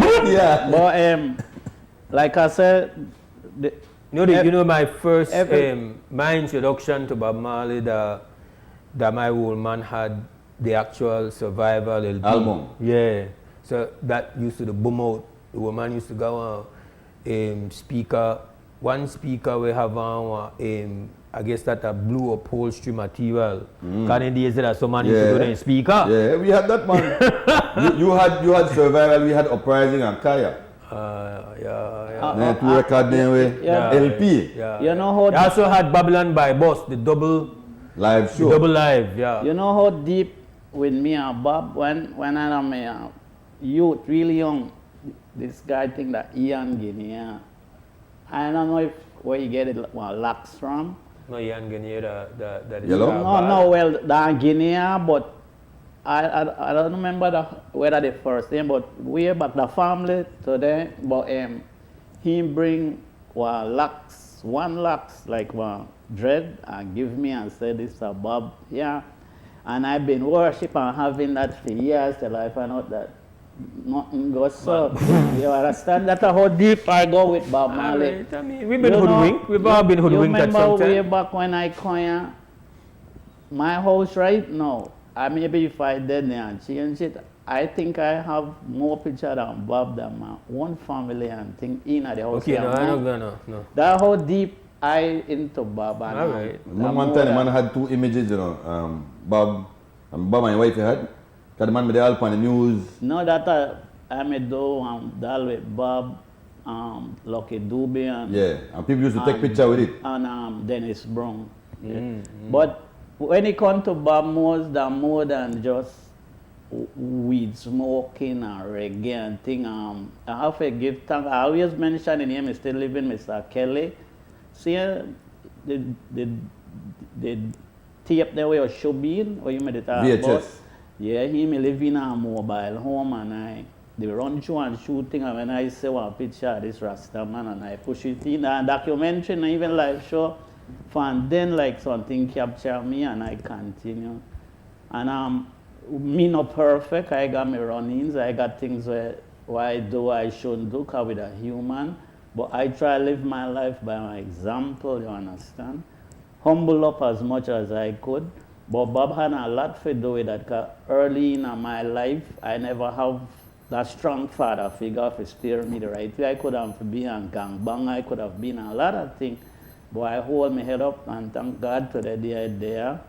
like I said, you know my first my introduction to Bob Marley, that my old man had the actual survival LP. Album. Yeah. So that used to boom out. The old man used to go on speaker. One speaker we have on I guess that a blue upholstery material. Can in days that someone used to go there speaker. Yeah, we had that, man. you had survival, we had uprising and Kaya. Two record LP. Yeah. You know how they also had Babylon by Boss, the double live show. Double live, yeah. You know how deep with me and Bob when I am a youth, really young, this guy think that Ian Guinea. I don't know if where you get it lax from. No, Ian Guinea, that is Yellow? No, well, the Guinea, but I don't remember whether the first name, but way back the family today, but he bring one lax like dread and give me and say this is Bob, yeah. And I've been worshiping and having that for years till I find out that nothing goes so. You understand? That's how deep I go with Bob Marley. Right. I mean, we've been hoodwinked. We've all been hoodwinked at some time. You remember way back when I come here, my house right now, maybe if I did and change it, I think I have more picture than Bob than my own family and thing in the house. Okay, no, I don't know. No. That's how deep I into Bob. And all right. One time the man had two images, you know, Bob and my wife had. Because the man made the help on the news. No, that I made do deal with Bob, Lucky Dube and people used to take picture with it. And Dennis Brown. Yeah. But when it comes to Bob Mose, they're more than just weed smoking and reggae and thing. I have to give thanks. I always mention the name, is still living, Mr. Kelly. See, the tape there where you should be in, or you made it VHS. Yeah, he may live in a mobile home and they run through and shooting, and when I see one picture of this Rasta man and I push it in a documentary and even live show, and then like something capture me and I continue. And me not perfect, I got my run-ins, I got things where I do I shouldn't do, cause with a human, but I try to live my life by my example, you understand? Humble up as much as I could. But Bob had a lot to do with that, because early in my life, I never have that strong father figure to steer me the right way. I could have been a gangbang, I could have been a lot of things, but I hold my head up and thank God to the day there.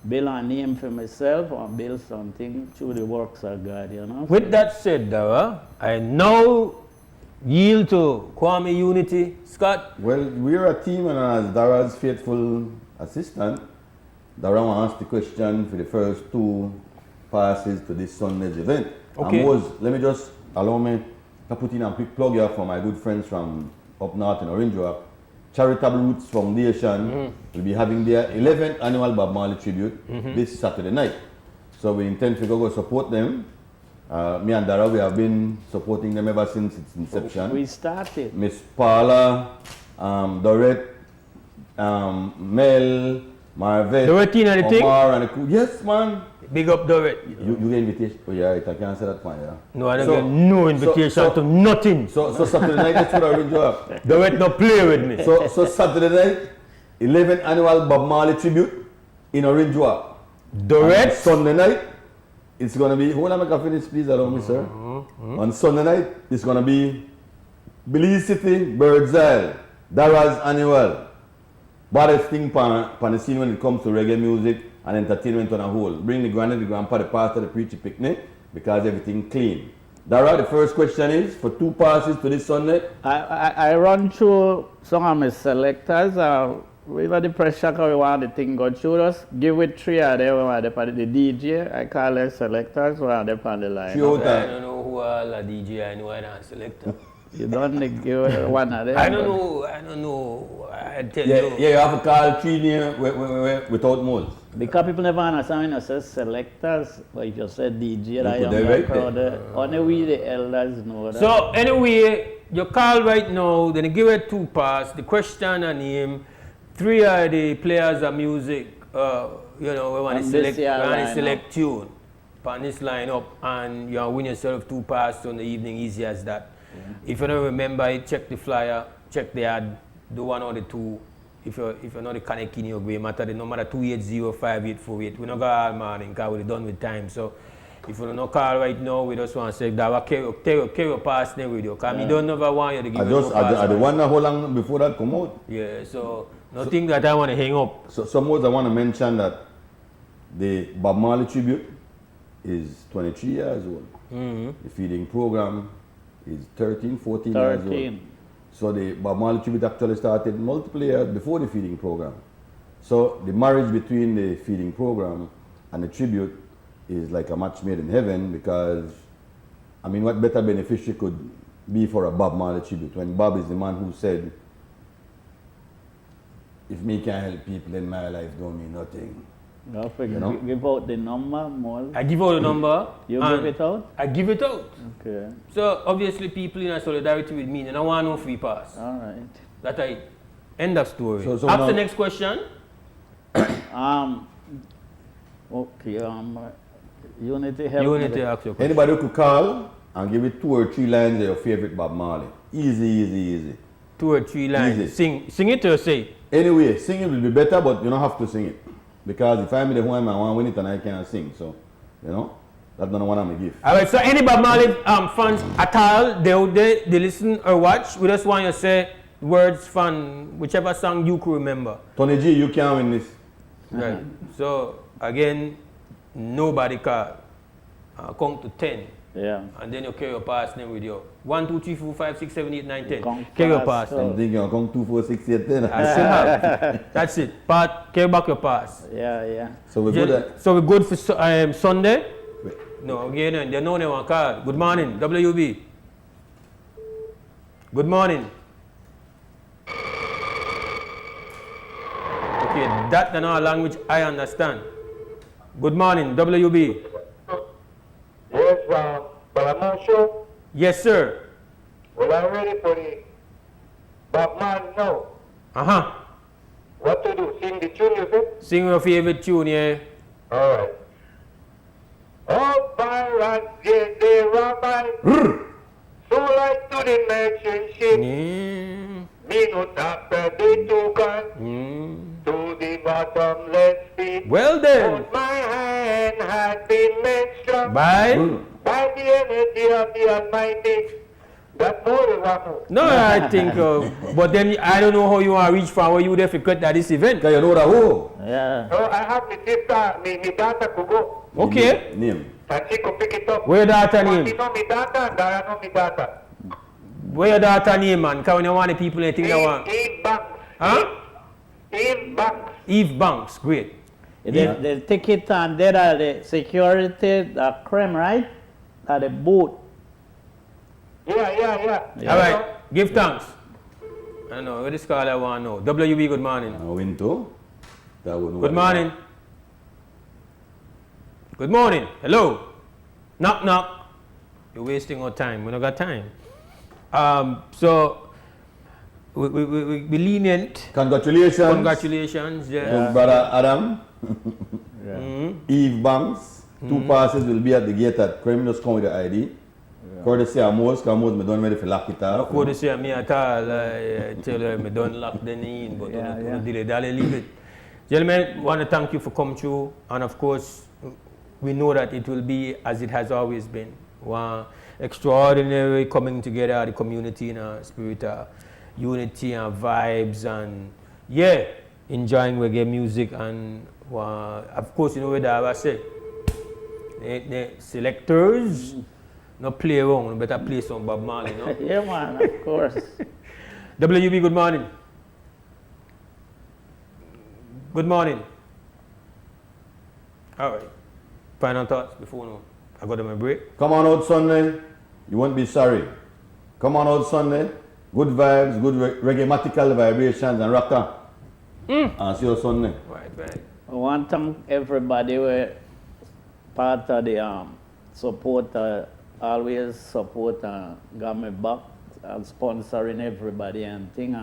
Build a name for myself and build something through the works of God, you know. With that said, Dara, I now yield to Kwame Unity. Scott? Well, we're a team, and as Dara's faithful assistant, Dara asked the question for the first two passes to this Sunday's event. Okay. And let me just allow me to put in a quick plug here for my good friends from up north in Orange Walk. Charitable Roots Foundation will be having their 11th annual Bob Marley tribute this Saturday night. So we intend to go support them. Me and Dara, we have been supporting them ever since its inception. We started. Miss Paula, Dorette, Mel, Marvette, Dorothy and the Omar and the crew. Yes, man. Big up Dorette. You get invitation? Oh yeah, right. I can't say that point, yeah. No, I don't get no invitation to nothing. So Saturday night, that's what I will do. Dorette no play with me. So Saturday night, 11th annual Bob Marley tribute in Orange Walk. Dorette. Sunday night, it's gonna be. Hold on, make a finish, please, allow me, sir. On Sunday night, it's gonna be Belize City, Birds Isle, Dara's annual. Baddest thing on the scene when it comes to reggae music and entertainment on a whole. Bring the granny, the grandpa, the pastor, the preacher picnic, because everything clean. Dara, the first question is, for two passes to this Sunday? I run through some of my selectors. We got the pressure because we want the thing go through us. Give it three of them, we want the DJ. I call them selectors, we want them on the line. I don't know who all the DJ, I know I'm not a selector. You don't give one of them. I don't know. I tell you. Yeah, you have to call three names without Mose. Because people never understand when you say selectors, but if you say DJ, that younger crowd, only we the elders know that. So anyway, you call right now, then you give it two pass, the question and name, three of the players of music, we want to select tune on this lineup, and you win yourself two passes on the evening, easy as that. If you don't remember it, check the flyer, check the ad, do one or the two. if you're not the connect in your way, matter the number 280-5848. We're not going all morning because we're done with time. So if you don't call right now, we just want to say that we'll carry your pass name with you. Because we don't never want you to give you pass. I wonder how long before that come out. Yeah, so nothing that I want to hang up. So some more I want to mention that the Bob Marley tribute is 23 years old. The feeding program is 14 years old. So the Bob Marley tribute actually started multiple years before the feeding program. So the marriage between the feeding program and the tribute is like a match made in heaven, because I mean, what better beneficiary could be for a Bob Marley tribute when Bob is the man who said, if me can help people in my life, don't mean nothing. You know? Give out the number, Mole. I give out the number. You give it out? I give it out. Okay. So obviously people in solidarity with me, and I want no free pass. All right. That I end of story. So Ask the next question. Okay. Unity help. Unity ask your question. Anybody who could call and give it 2 or 3 lines of your favorite Bob Marley. Easy. 2 or 3 lines. Easy. Sing it or say it? Anyway, sing it will be better, but you don't have to sing it. Because if I'm the one, I want to win it and I can't sing. So, you know, that's not what I'm going to give. All right, so any Bob Marley fans at all, they listen or watch, we just want you to say words from whichever song you could remember. Tony G, you can't win this. Right. So, again, nobody call. Count to 10. Yeah. And then you carry your pass name with you. 1, 2, 3, 4, 5, 6, 7, 8, 9, 10. Carry your pass. I'm thinking I'll count 2, 4, 6, 8, 10. That's it. Pat, carry back your pass. Yeah. So we're good. So we're good for Sunday? No, again, they know they want to call. Good morning, WB. Good morning. Okay, that in our language I understand. Good morning, WB. Yes, Palamon Show. Yes, sir. Well, I'm ready for the Bob Marley now. What to do? Sing the tune, you said? Sing your favorite tune, yeah. All right. All pirates get their rabbi. So like to the merchant ship. Me no tap the token. To the bottomless pit. Well then. But my hand had been made strong. By the energy of the Almighty. That more than one. No, I think, but then I don't know how you want to reach from where you there to cut at this event. Because you know that who? Yeah. So I have my sister, my daughter could go. Okay. Name. And she could pick it up. Where your daughter name? She know my daughter and I know my daughter. Where your daughter name, man? Because when you want the people, they think they want. Eve Banks. Huh? Eve Banks. Eve Banks, great. The ticket and there are the security, the crime, right? At the booth. Yeah. All right, give thanks. I don't know, what is call I want to know. WB, good morning. Win too. Good morning. Good morning. Hello. Knock, knock. You're wasting our time. We don't got time. So, we lenient. Congratulations. Congratulations. Yeah. To Brother Adam. Eve Banks. 2 passes will be at the gate at Creme. Just come with the ID. Courtesy of Mose, because Mose, I don't ready for lock it off. Courtesy of me at all. I tell her I don't lock the in, but don't delay. Darling, leave it. Gentlemen, want to thank you for coming through. And of course, we know that it will be as it has always been. One extraordinary coming together of the community in a spirit of unity and vibes and, yeah, enjoying reggae music. And of course, you know what I say. The selectors, no play around, better play some Bob Marley, no? Yeah, man, of course. WB, good morning. Good morning. All right. Final thoughts before I go to my break. Come on out Sunday. You won't be sorry. Come on out Sunday. Good vibes, good reggae-matical vibrations and rocker. And see you Sunday. Right. I want to thank everybody who part of the support, always support got me back and sponsoring everybody and thing.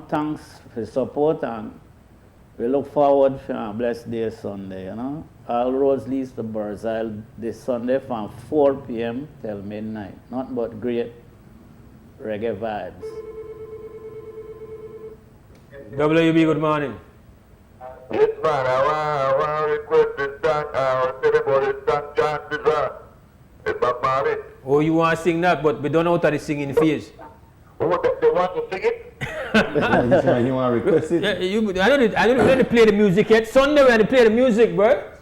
Thanks for support and we look forward for a blessed day Sunday, All roads leads to Barzile this Sunday from 4 p.m. till midnight. Not but great reggae vibes. WB, good morning. Yes, man, I want to request this song. I want to tell about this song, Chances Are. It's Bob Marley. Oh, you want to sing that, but we don't know how to sing in phase. Oh, they want to sing it? He want to request it. Yeah, I don't play the music yet. Sunday when they play the music, bro.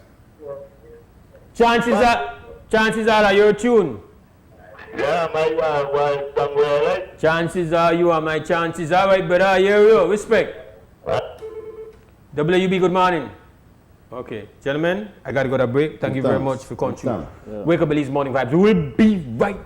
Chances are that your tune. Yeah, my wife somewhere, right? Chances are you are my chances. All right, brother. I hear you. Respect. WB, good morning. Okay, gentlemen, I got to go to break. Thank you very much for contributing. Wake Up Belize Morning Vibes. We'll be right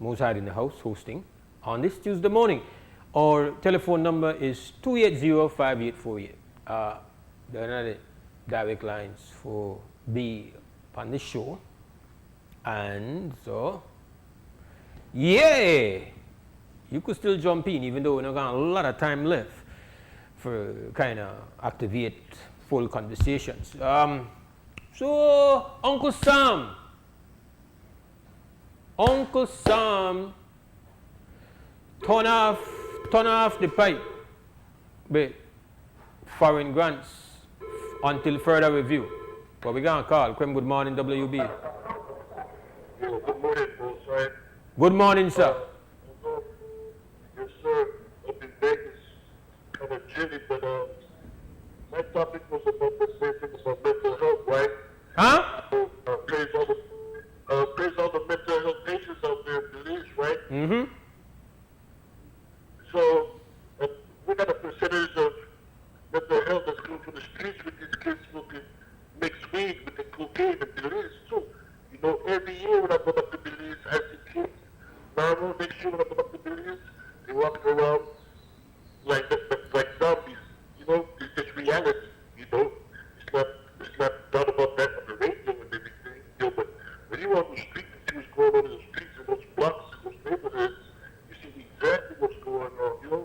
Mose Hyde in the house hosting on this Tuesday morning. Our telephone number is 280-5848. There are the direct lines for be on this show. And so, yeah, you could still jump in even though we don't got a lot of time left for kind of activate full conversations. So, Uncle Sam, turn off the pipe, but foreign grants until further review. What we gonna call? Good morning, WB. Good morning, Mose Hyde. Good morning, sir. Yes, sir. Up in Vegas, kind of chilly, but my topic was about the same thing about mental health, right? Huh? Praise all the mental health patients out there in Belize, right? Mm-hmm. So, we got a percentage of mental health that's coming from the streets with these kids smoking mixed weed with the cocaine and Belize, too. You know, every year when I go back to Belize, I see kids. Normal, make sure when I go back to Belize, they're walking around like zombies. You know, it's just reality, you know. It's not thought about that on the radio and everything, you know, but when you're on the street and see what's going on in the streets in those blocks, in those neighborhoods, you see exactly what's going on, you know.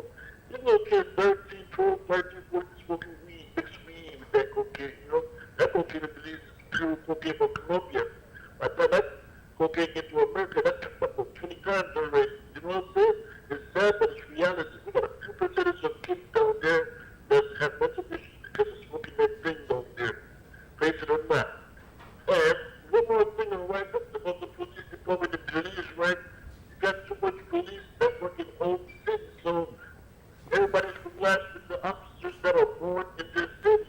You little kids, 13, 12, 13, 14, smoking weed, mixed weed with that cocaine, you know. That cocaine in Belize is pure cocaine from Colombia. I thought that cocaine into America, that took about 20 times already. You know what I'm saying? It's sad, but it's reality. We got a few percentage of kids down there that have mental issues because of smoking that thing down there. Face it or not. And one more thing, right, about the police department in Belize, right? You got too much police that work in old cities, so everybody's relaxed with the officers that are born in their city.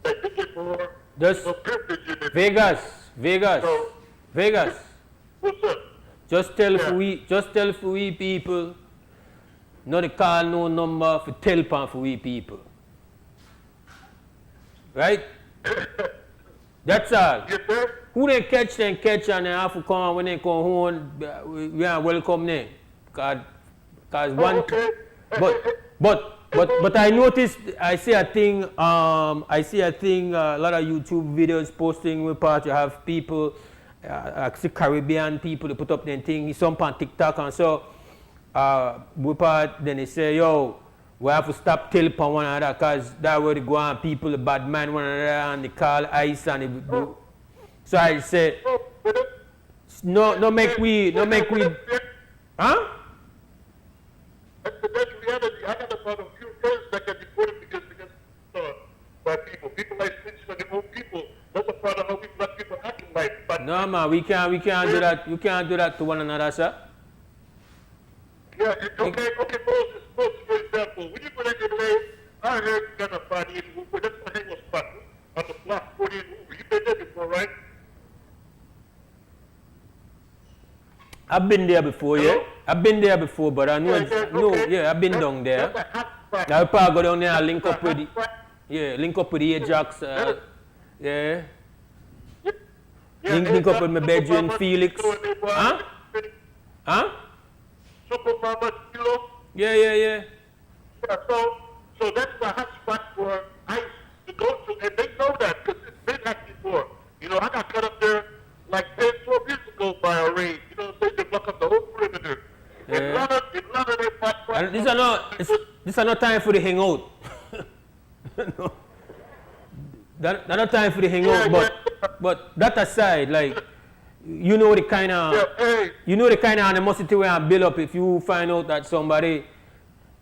Like they get more privilege in it. Vegas. What's up? Just tell for we people, not call no number for tell for we people. Right? That's all. Yes, sir? Who they catch and they have to come when they come home, we are welcome there. Cause one okay. But I noticed I see a thing a lot of YouTube videos posting with part you have people Caribbean people to put up their thing, some on TikTok and so we part then they say yo we have to stop telling one another because that way they go on people bad man one another and they call ice and they do. So I say no make we huh? That's reality. I got about a few friends that get deported because by people. People like snitching on their own people. That's a part of how we black people acting like. No man, we can't do that. You can't do that to one another, sir. Yeah, okay, Moses, for example, when you go to LA, I heard you got a party in Hoover. That's my hangout spot on the block 40 in Hoover. You've been there before, right? I've been there before, yeah. I've been there before, but I know I've been down there. Now I probably go down there and link up with the Ajax, link up with my bedroom Felix. Huh? Yeah. Yeah, so that's the hot spot for ICE to go to, and they know that because it's been hot before. You know, I got cut up there like 10, 12 years ago by a raid. You know, so they block up the whole perimeter. This is not time for the hangout. No. That's not time for the hangout, but that aside, like you know the kind of animosity we have build up if you find out that somebody,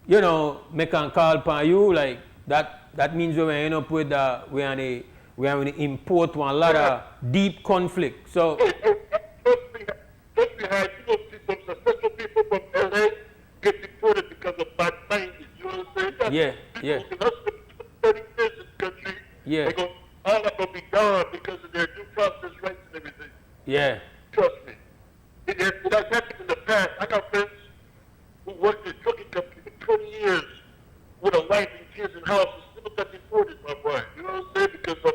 you know, make a call upon you, like that means we end up with we are going to import one lot of deep conflict. So Trust me, Hyde, you know, some successful people from LA get deported because of bad minded. You know what I'm saying? Yeah. People can hustle 30 years in this country. Yeah. They're all going to be gone because of their due process rights and everything. Yeah. Trust me. It has happened in the past. I got friends who worked in trucking company for 20 years with a wife and kids and house and still got deported, my boy. You know what I'm saying? Because of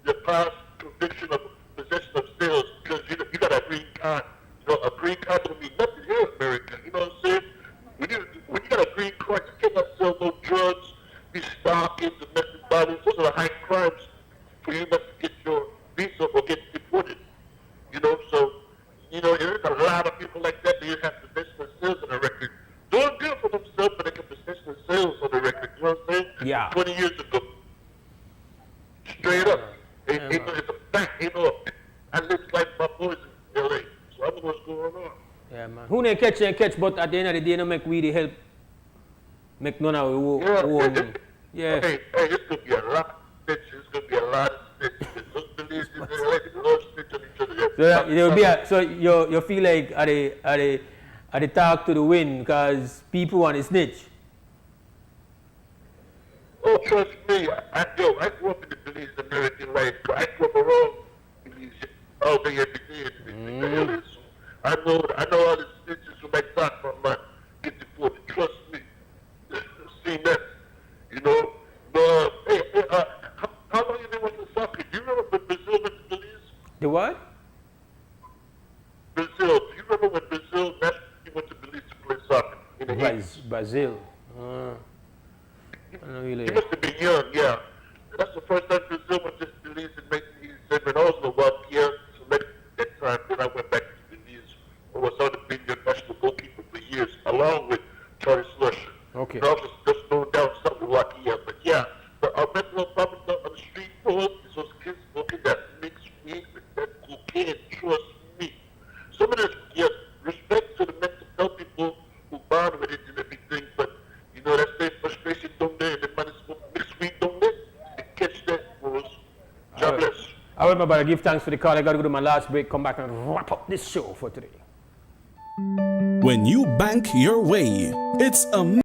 your past conviction of possession of sales. Because you got a green card. You know, a green card don't mean nothing here in America. stalking, domestic violence, those are the high crimes for you not to get your visa or get deported. You know, so, you know, there's a lot of people like that you have possession of sales on the record. Doing good for themselves, but they can possession of sales on the record. You know what I'm saying? Yeah. 20 years ago. Straight up. It's a fact, you know. I live like my boys in LA, so I know what's going on. Yeah, man. Who they catch, but at the end of the day, no make we the help. Make none of own. Yeah. Hey, it's going to be a lot of snitches. It's going to be a lot of snitches. Just believe in LA, they love snitching on each other. So that, there will be so you feel like at the talk to the wind because people want to snitch. Oh, trust me, I grew up in the Belize American life. I grew up around Belize all day, every day. I know all the snitches who might talk from my get deported. Trust me. Seen that, you know. But, how long you been watching soccer? Do you remember when Brazil went to Belize? The what? Brazil. Do you remember when Brazil nationally went to Belize to play soccer in the 80s? Brazil. I don't really. You must have been young, yeah. That's the first time Brazil went to Belize in 1987. I was in Slovakia selected that time. Then I went back to Belize. I was on the being their national goalkeeper for years, along with Charlie Slush. Okay. And I was just going down Slovakia. But yeah, our mental problems on the street for us is those kids smoking that mixed weed with that cocaine. Trust me. Some of this, yes, respect to the mental health people who bond with it and everything, but you know, that's their frustration down there, and the man is smoking mixed weed down there. They catch that for us. God bless. I remember to give thanks for the call. I got to go to my last break, come back and wrap up this show for today. When you bank your way, it's a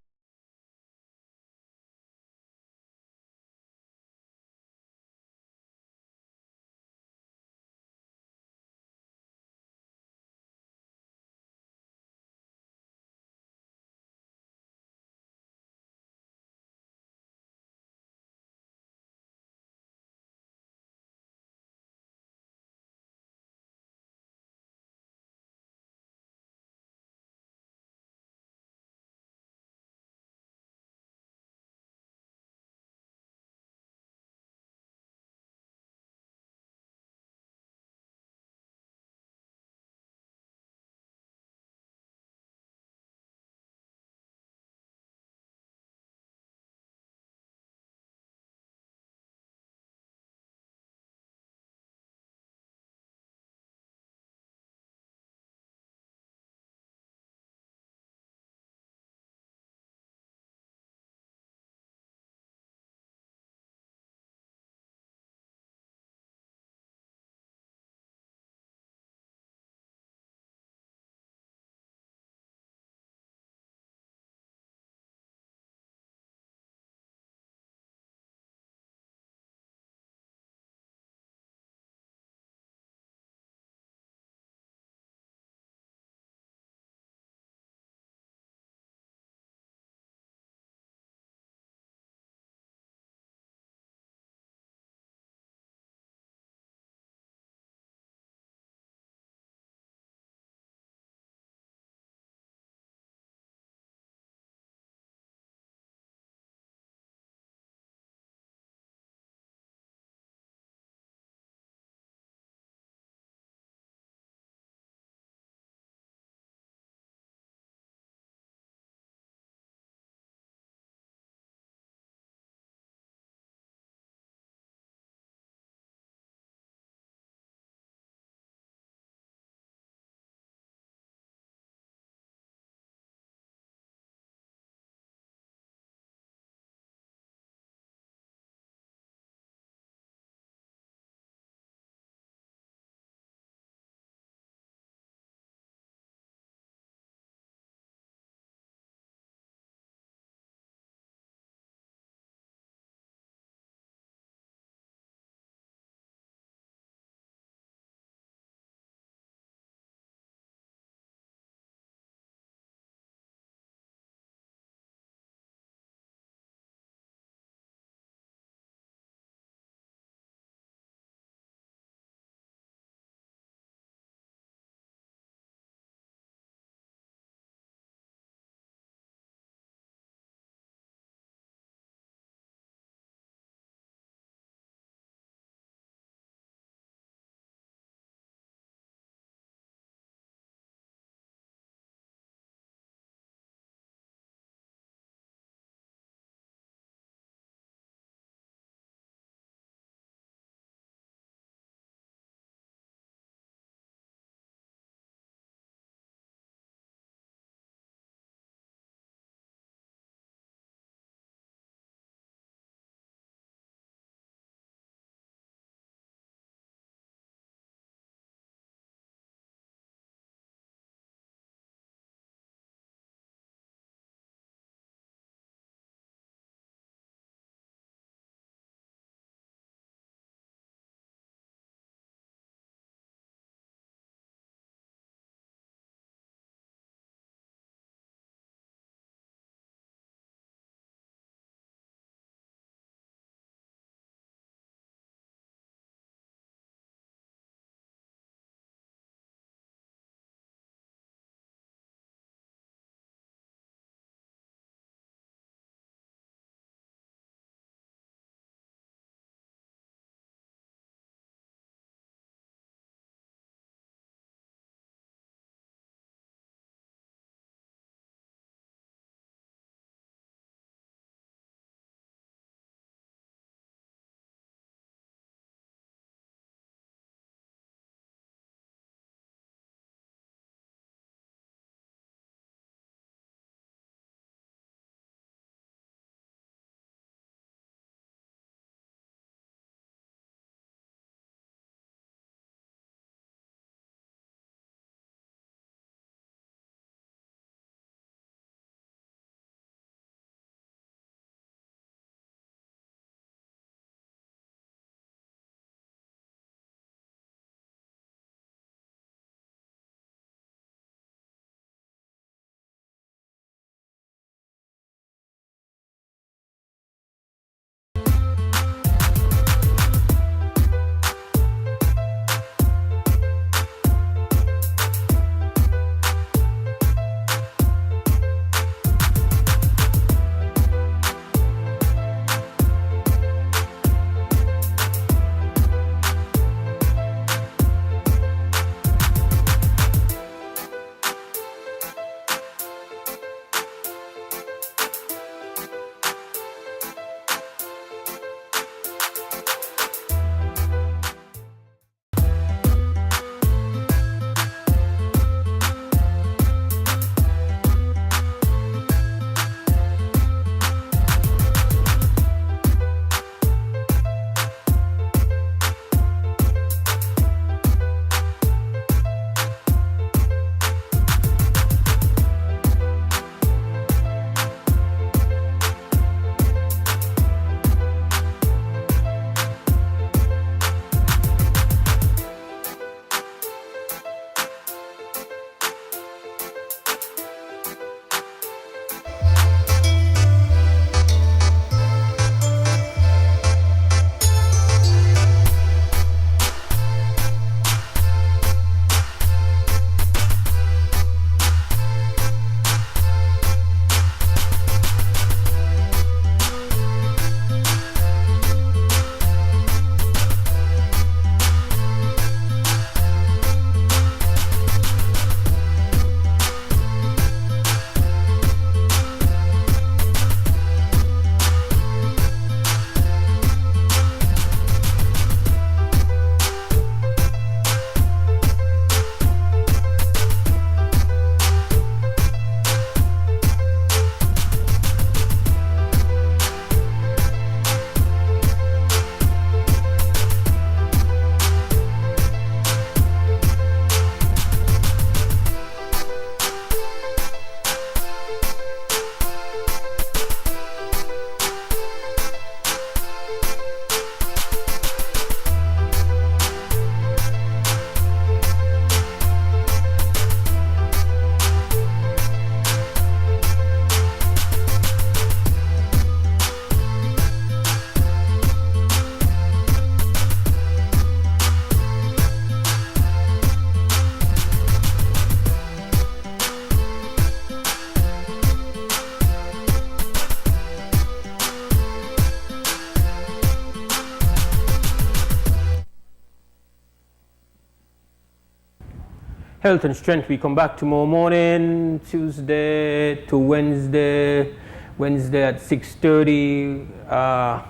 Health and Strength. We come back tomorrow morning, Tuesday to Wednesday. Wednesday at 6:30.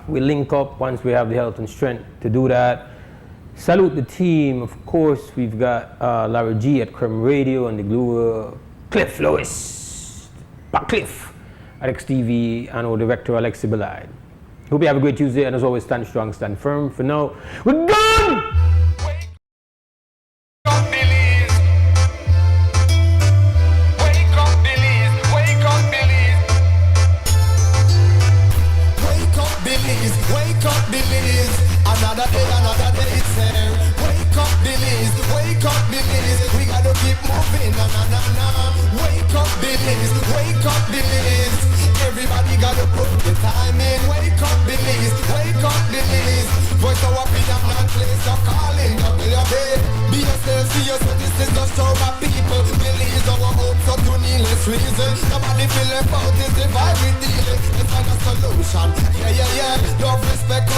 We link up once we have the health and strength to do that. Salute the team. Of course, we've got Larry G at Creme Radio and the glue Cliff Lewis, Cliff at XTV, and our director Alexi Belide. Hope you have a great Tuesday, and as always, stand strong, stand firm. For now, we're gone! Wake up, Billies. Another day it's here. Wake up, Billies. Wake up, Billies. We gotta keep moving, na na na na. Wake up, Billies. Wake up, Billies. Everybody gotta put the time in. Wake up, Billies. Wake up, Billies. Voice our opinion and place the calling. WB. Be yourself, see yourself. This is just show my people. Billies our hope, so to needless reason. Nobody feel left out. It's the vibe we deal. Let's find a solution. Yeah, yeah, yeah. Love, respect.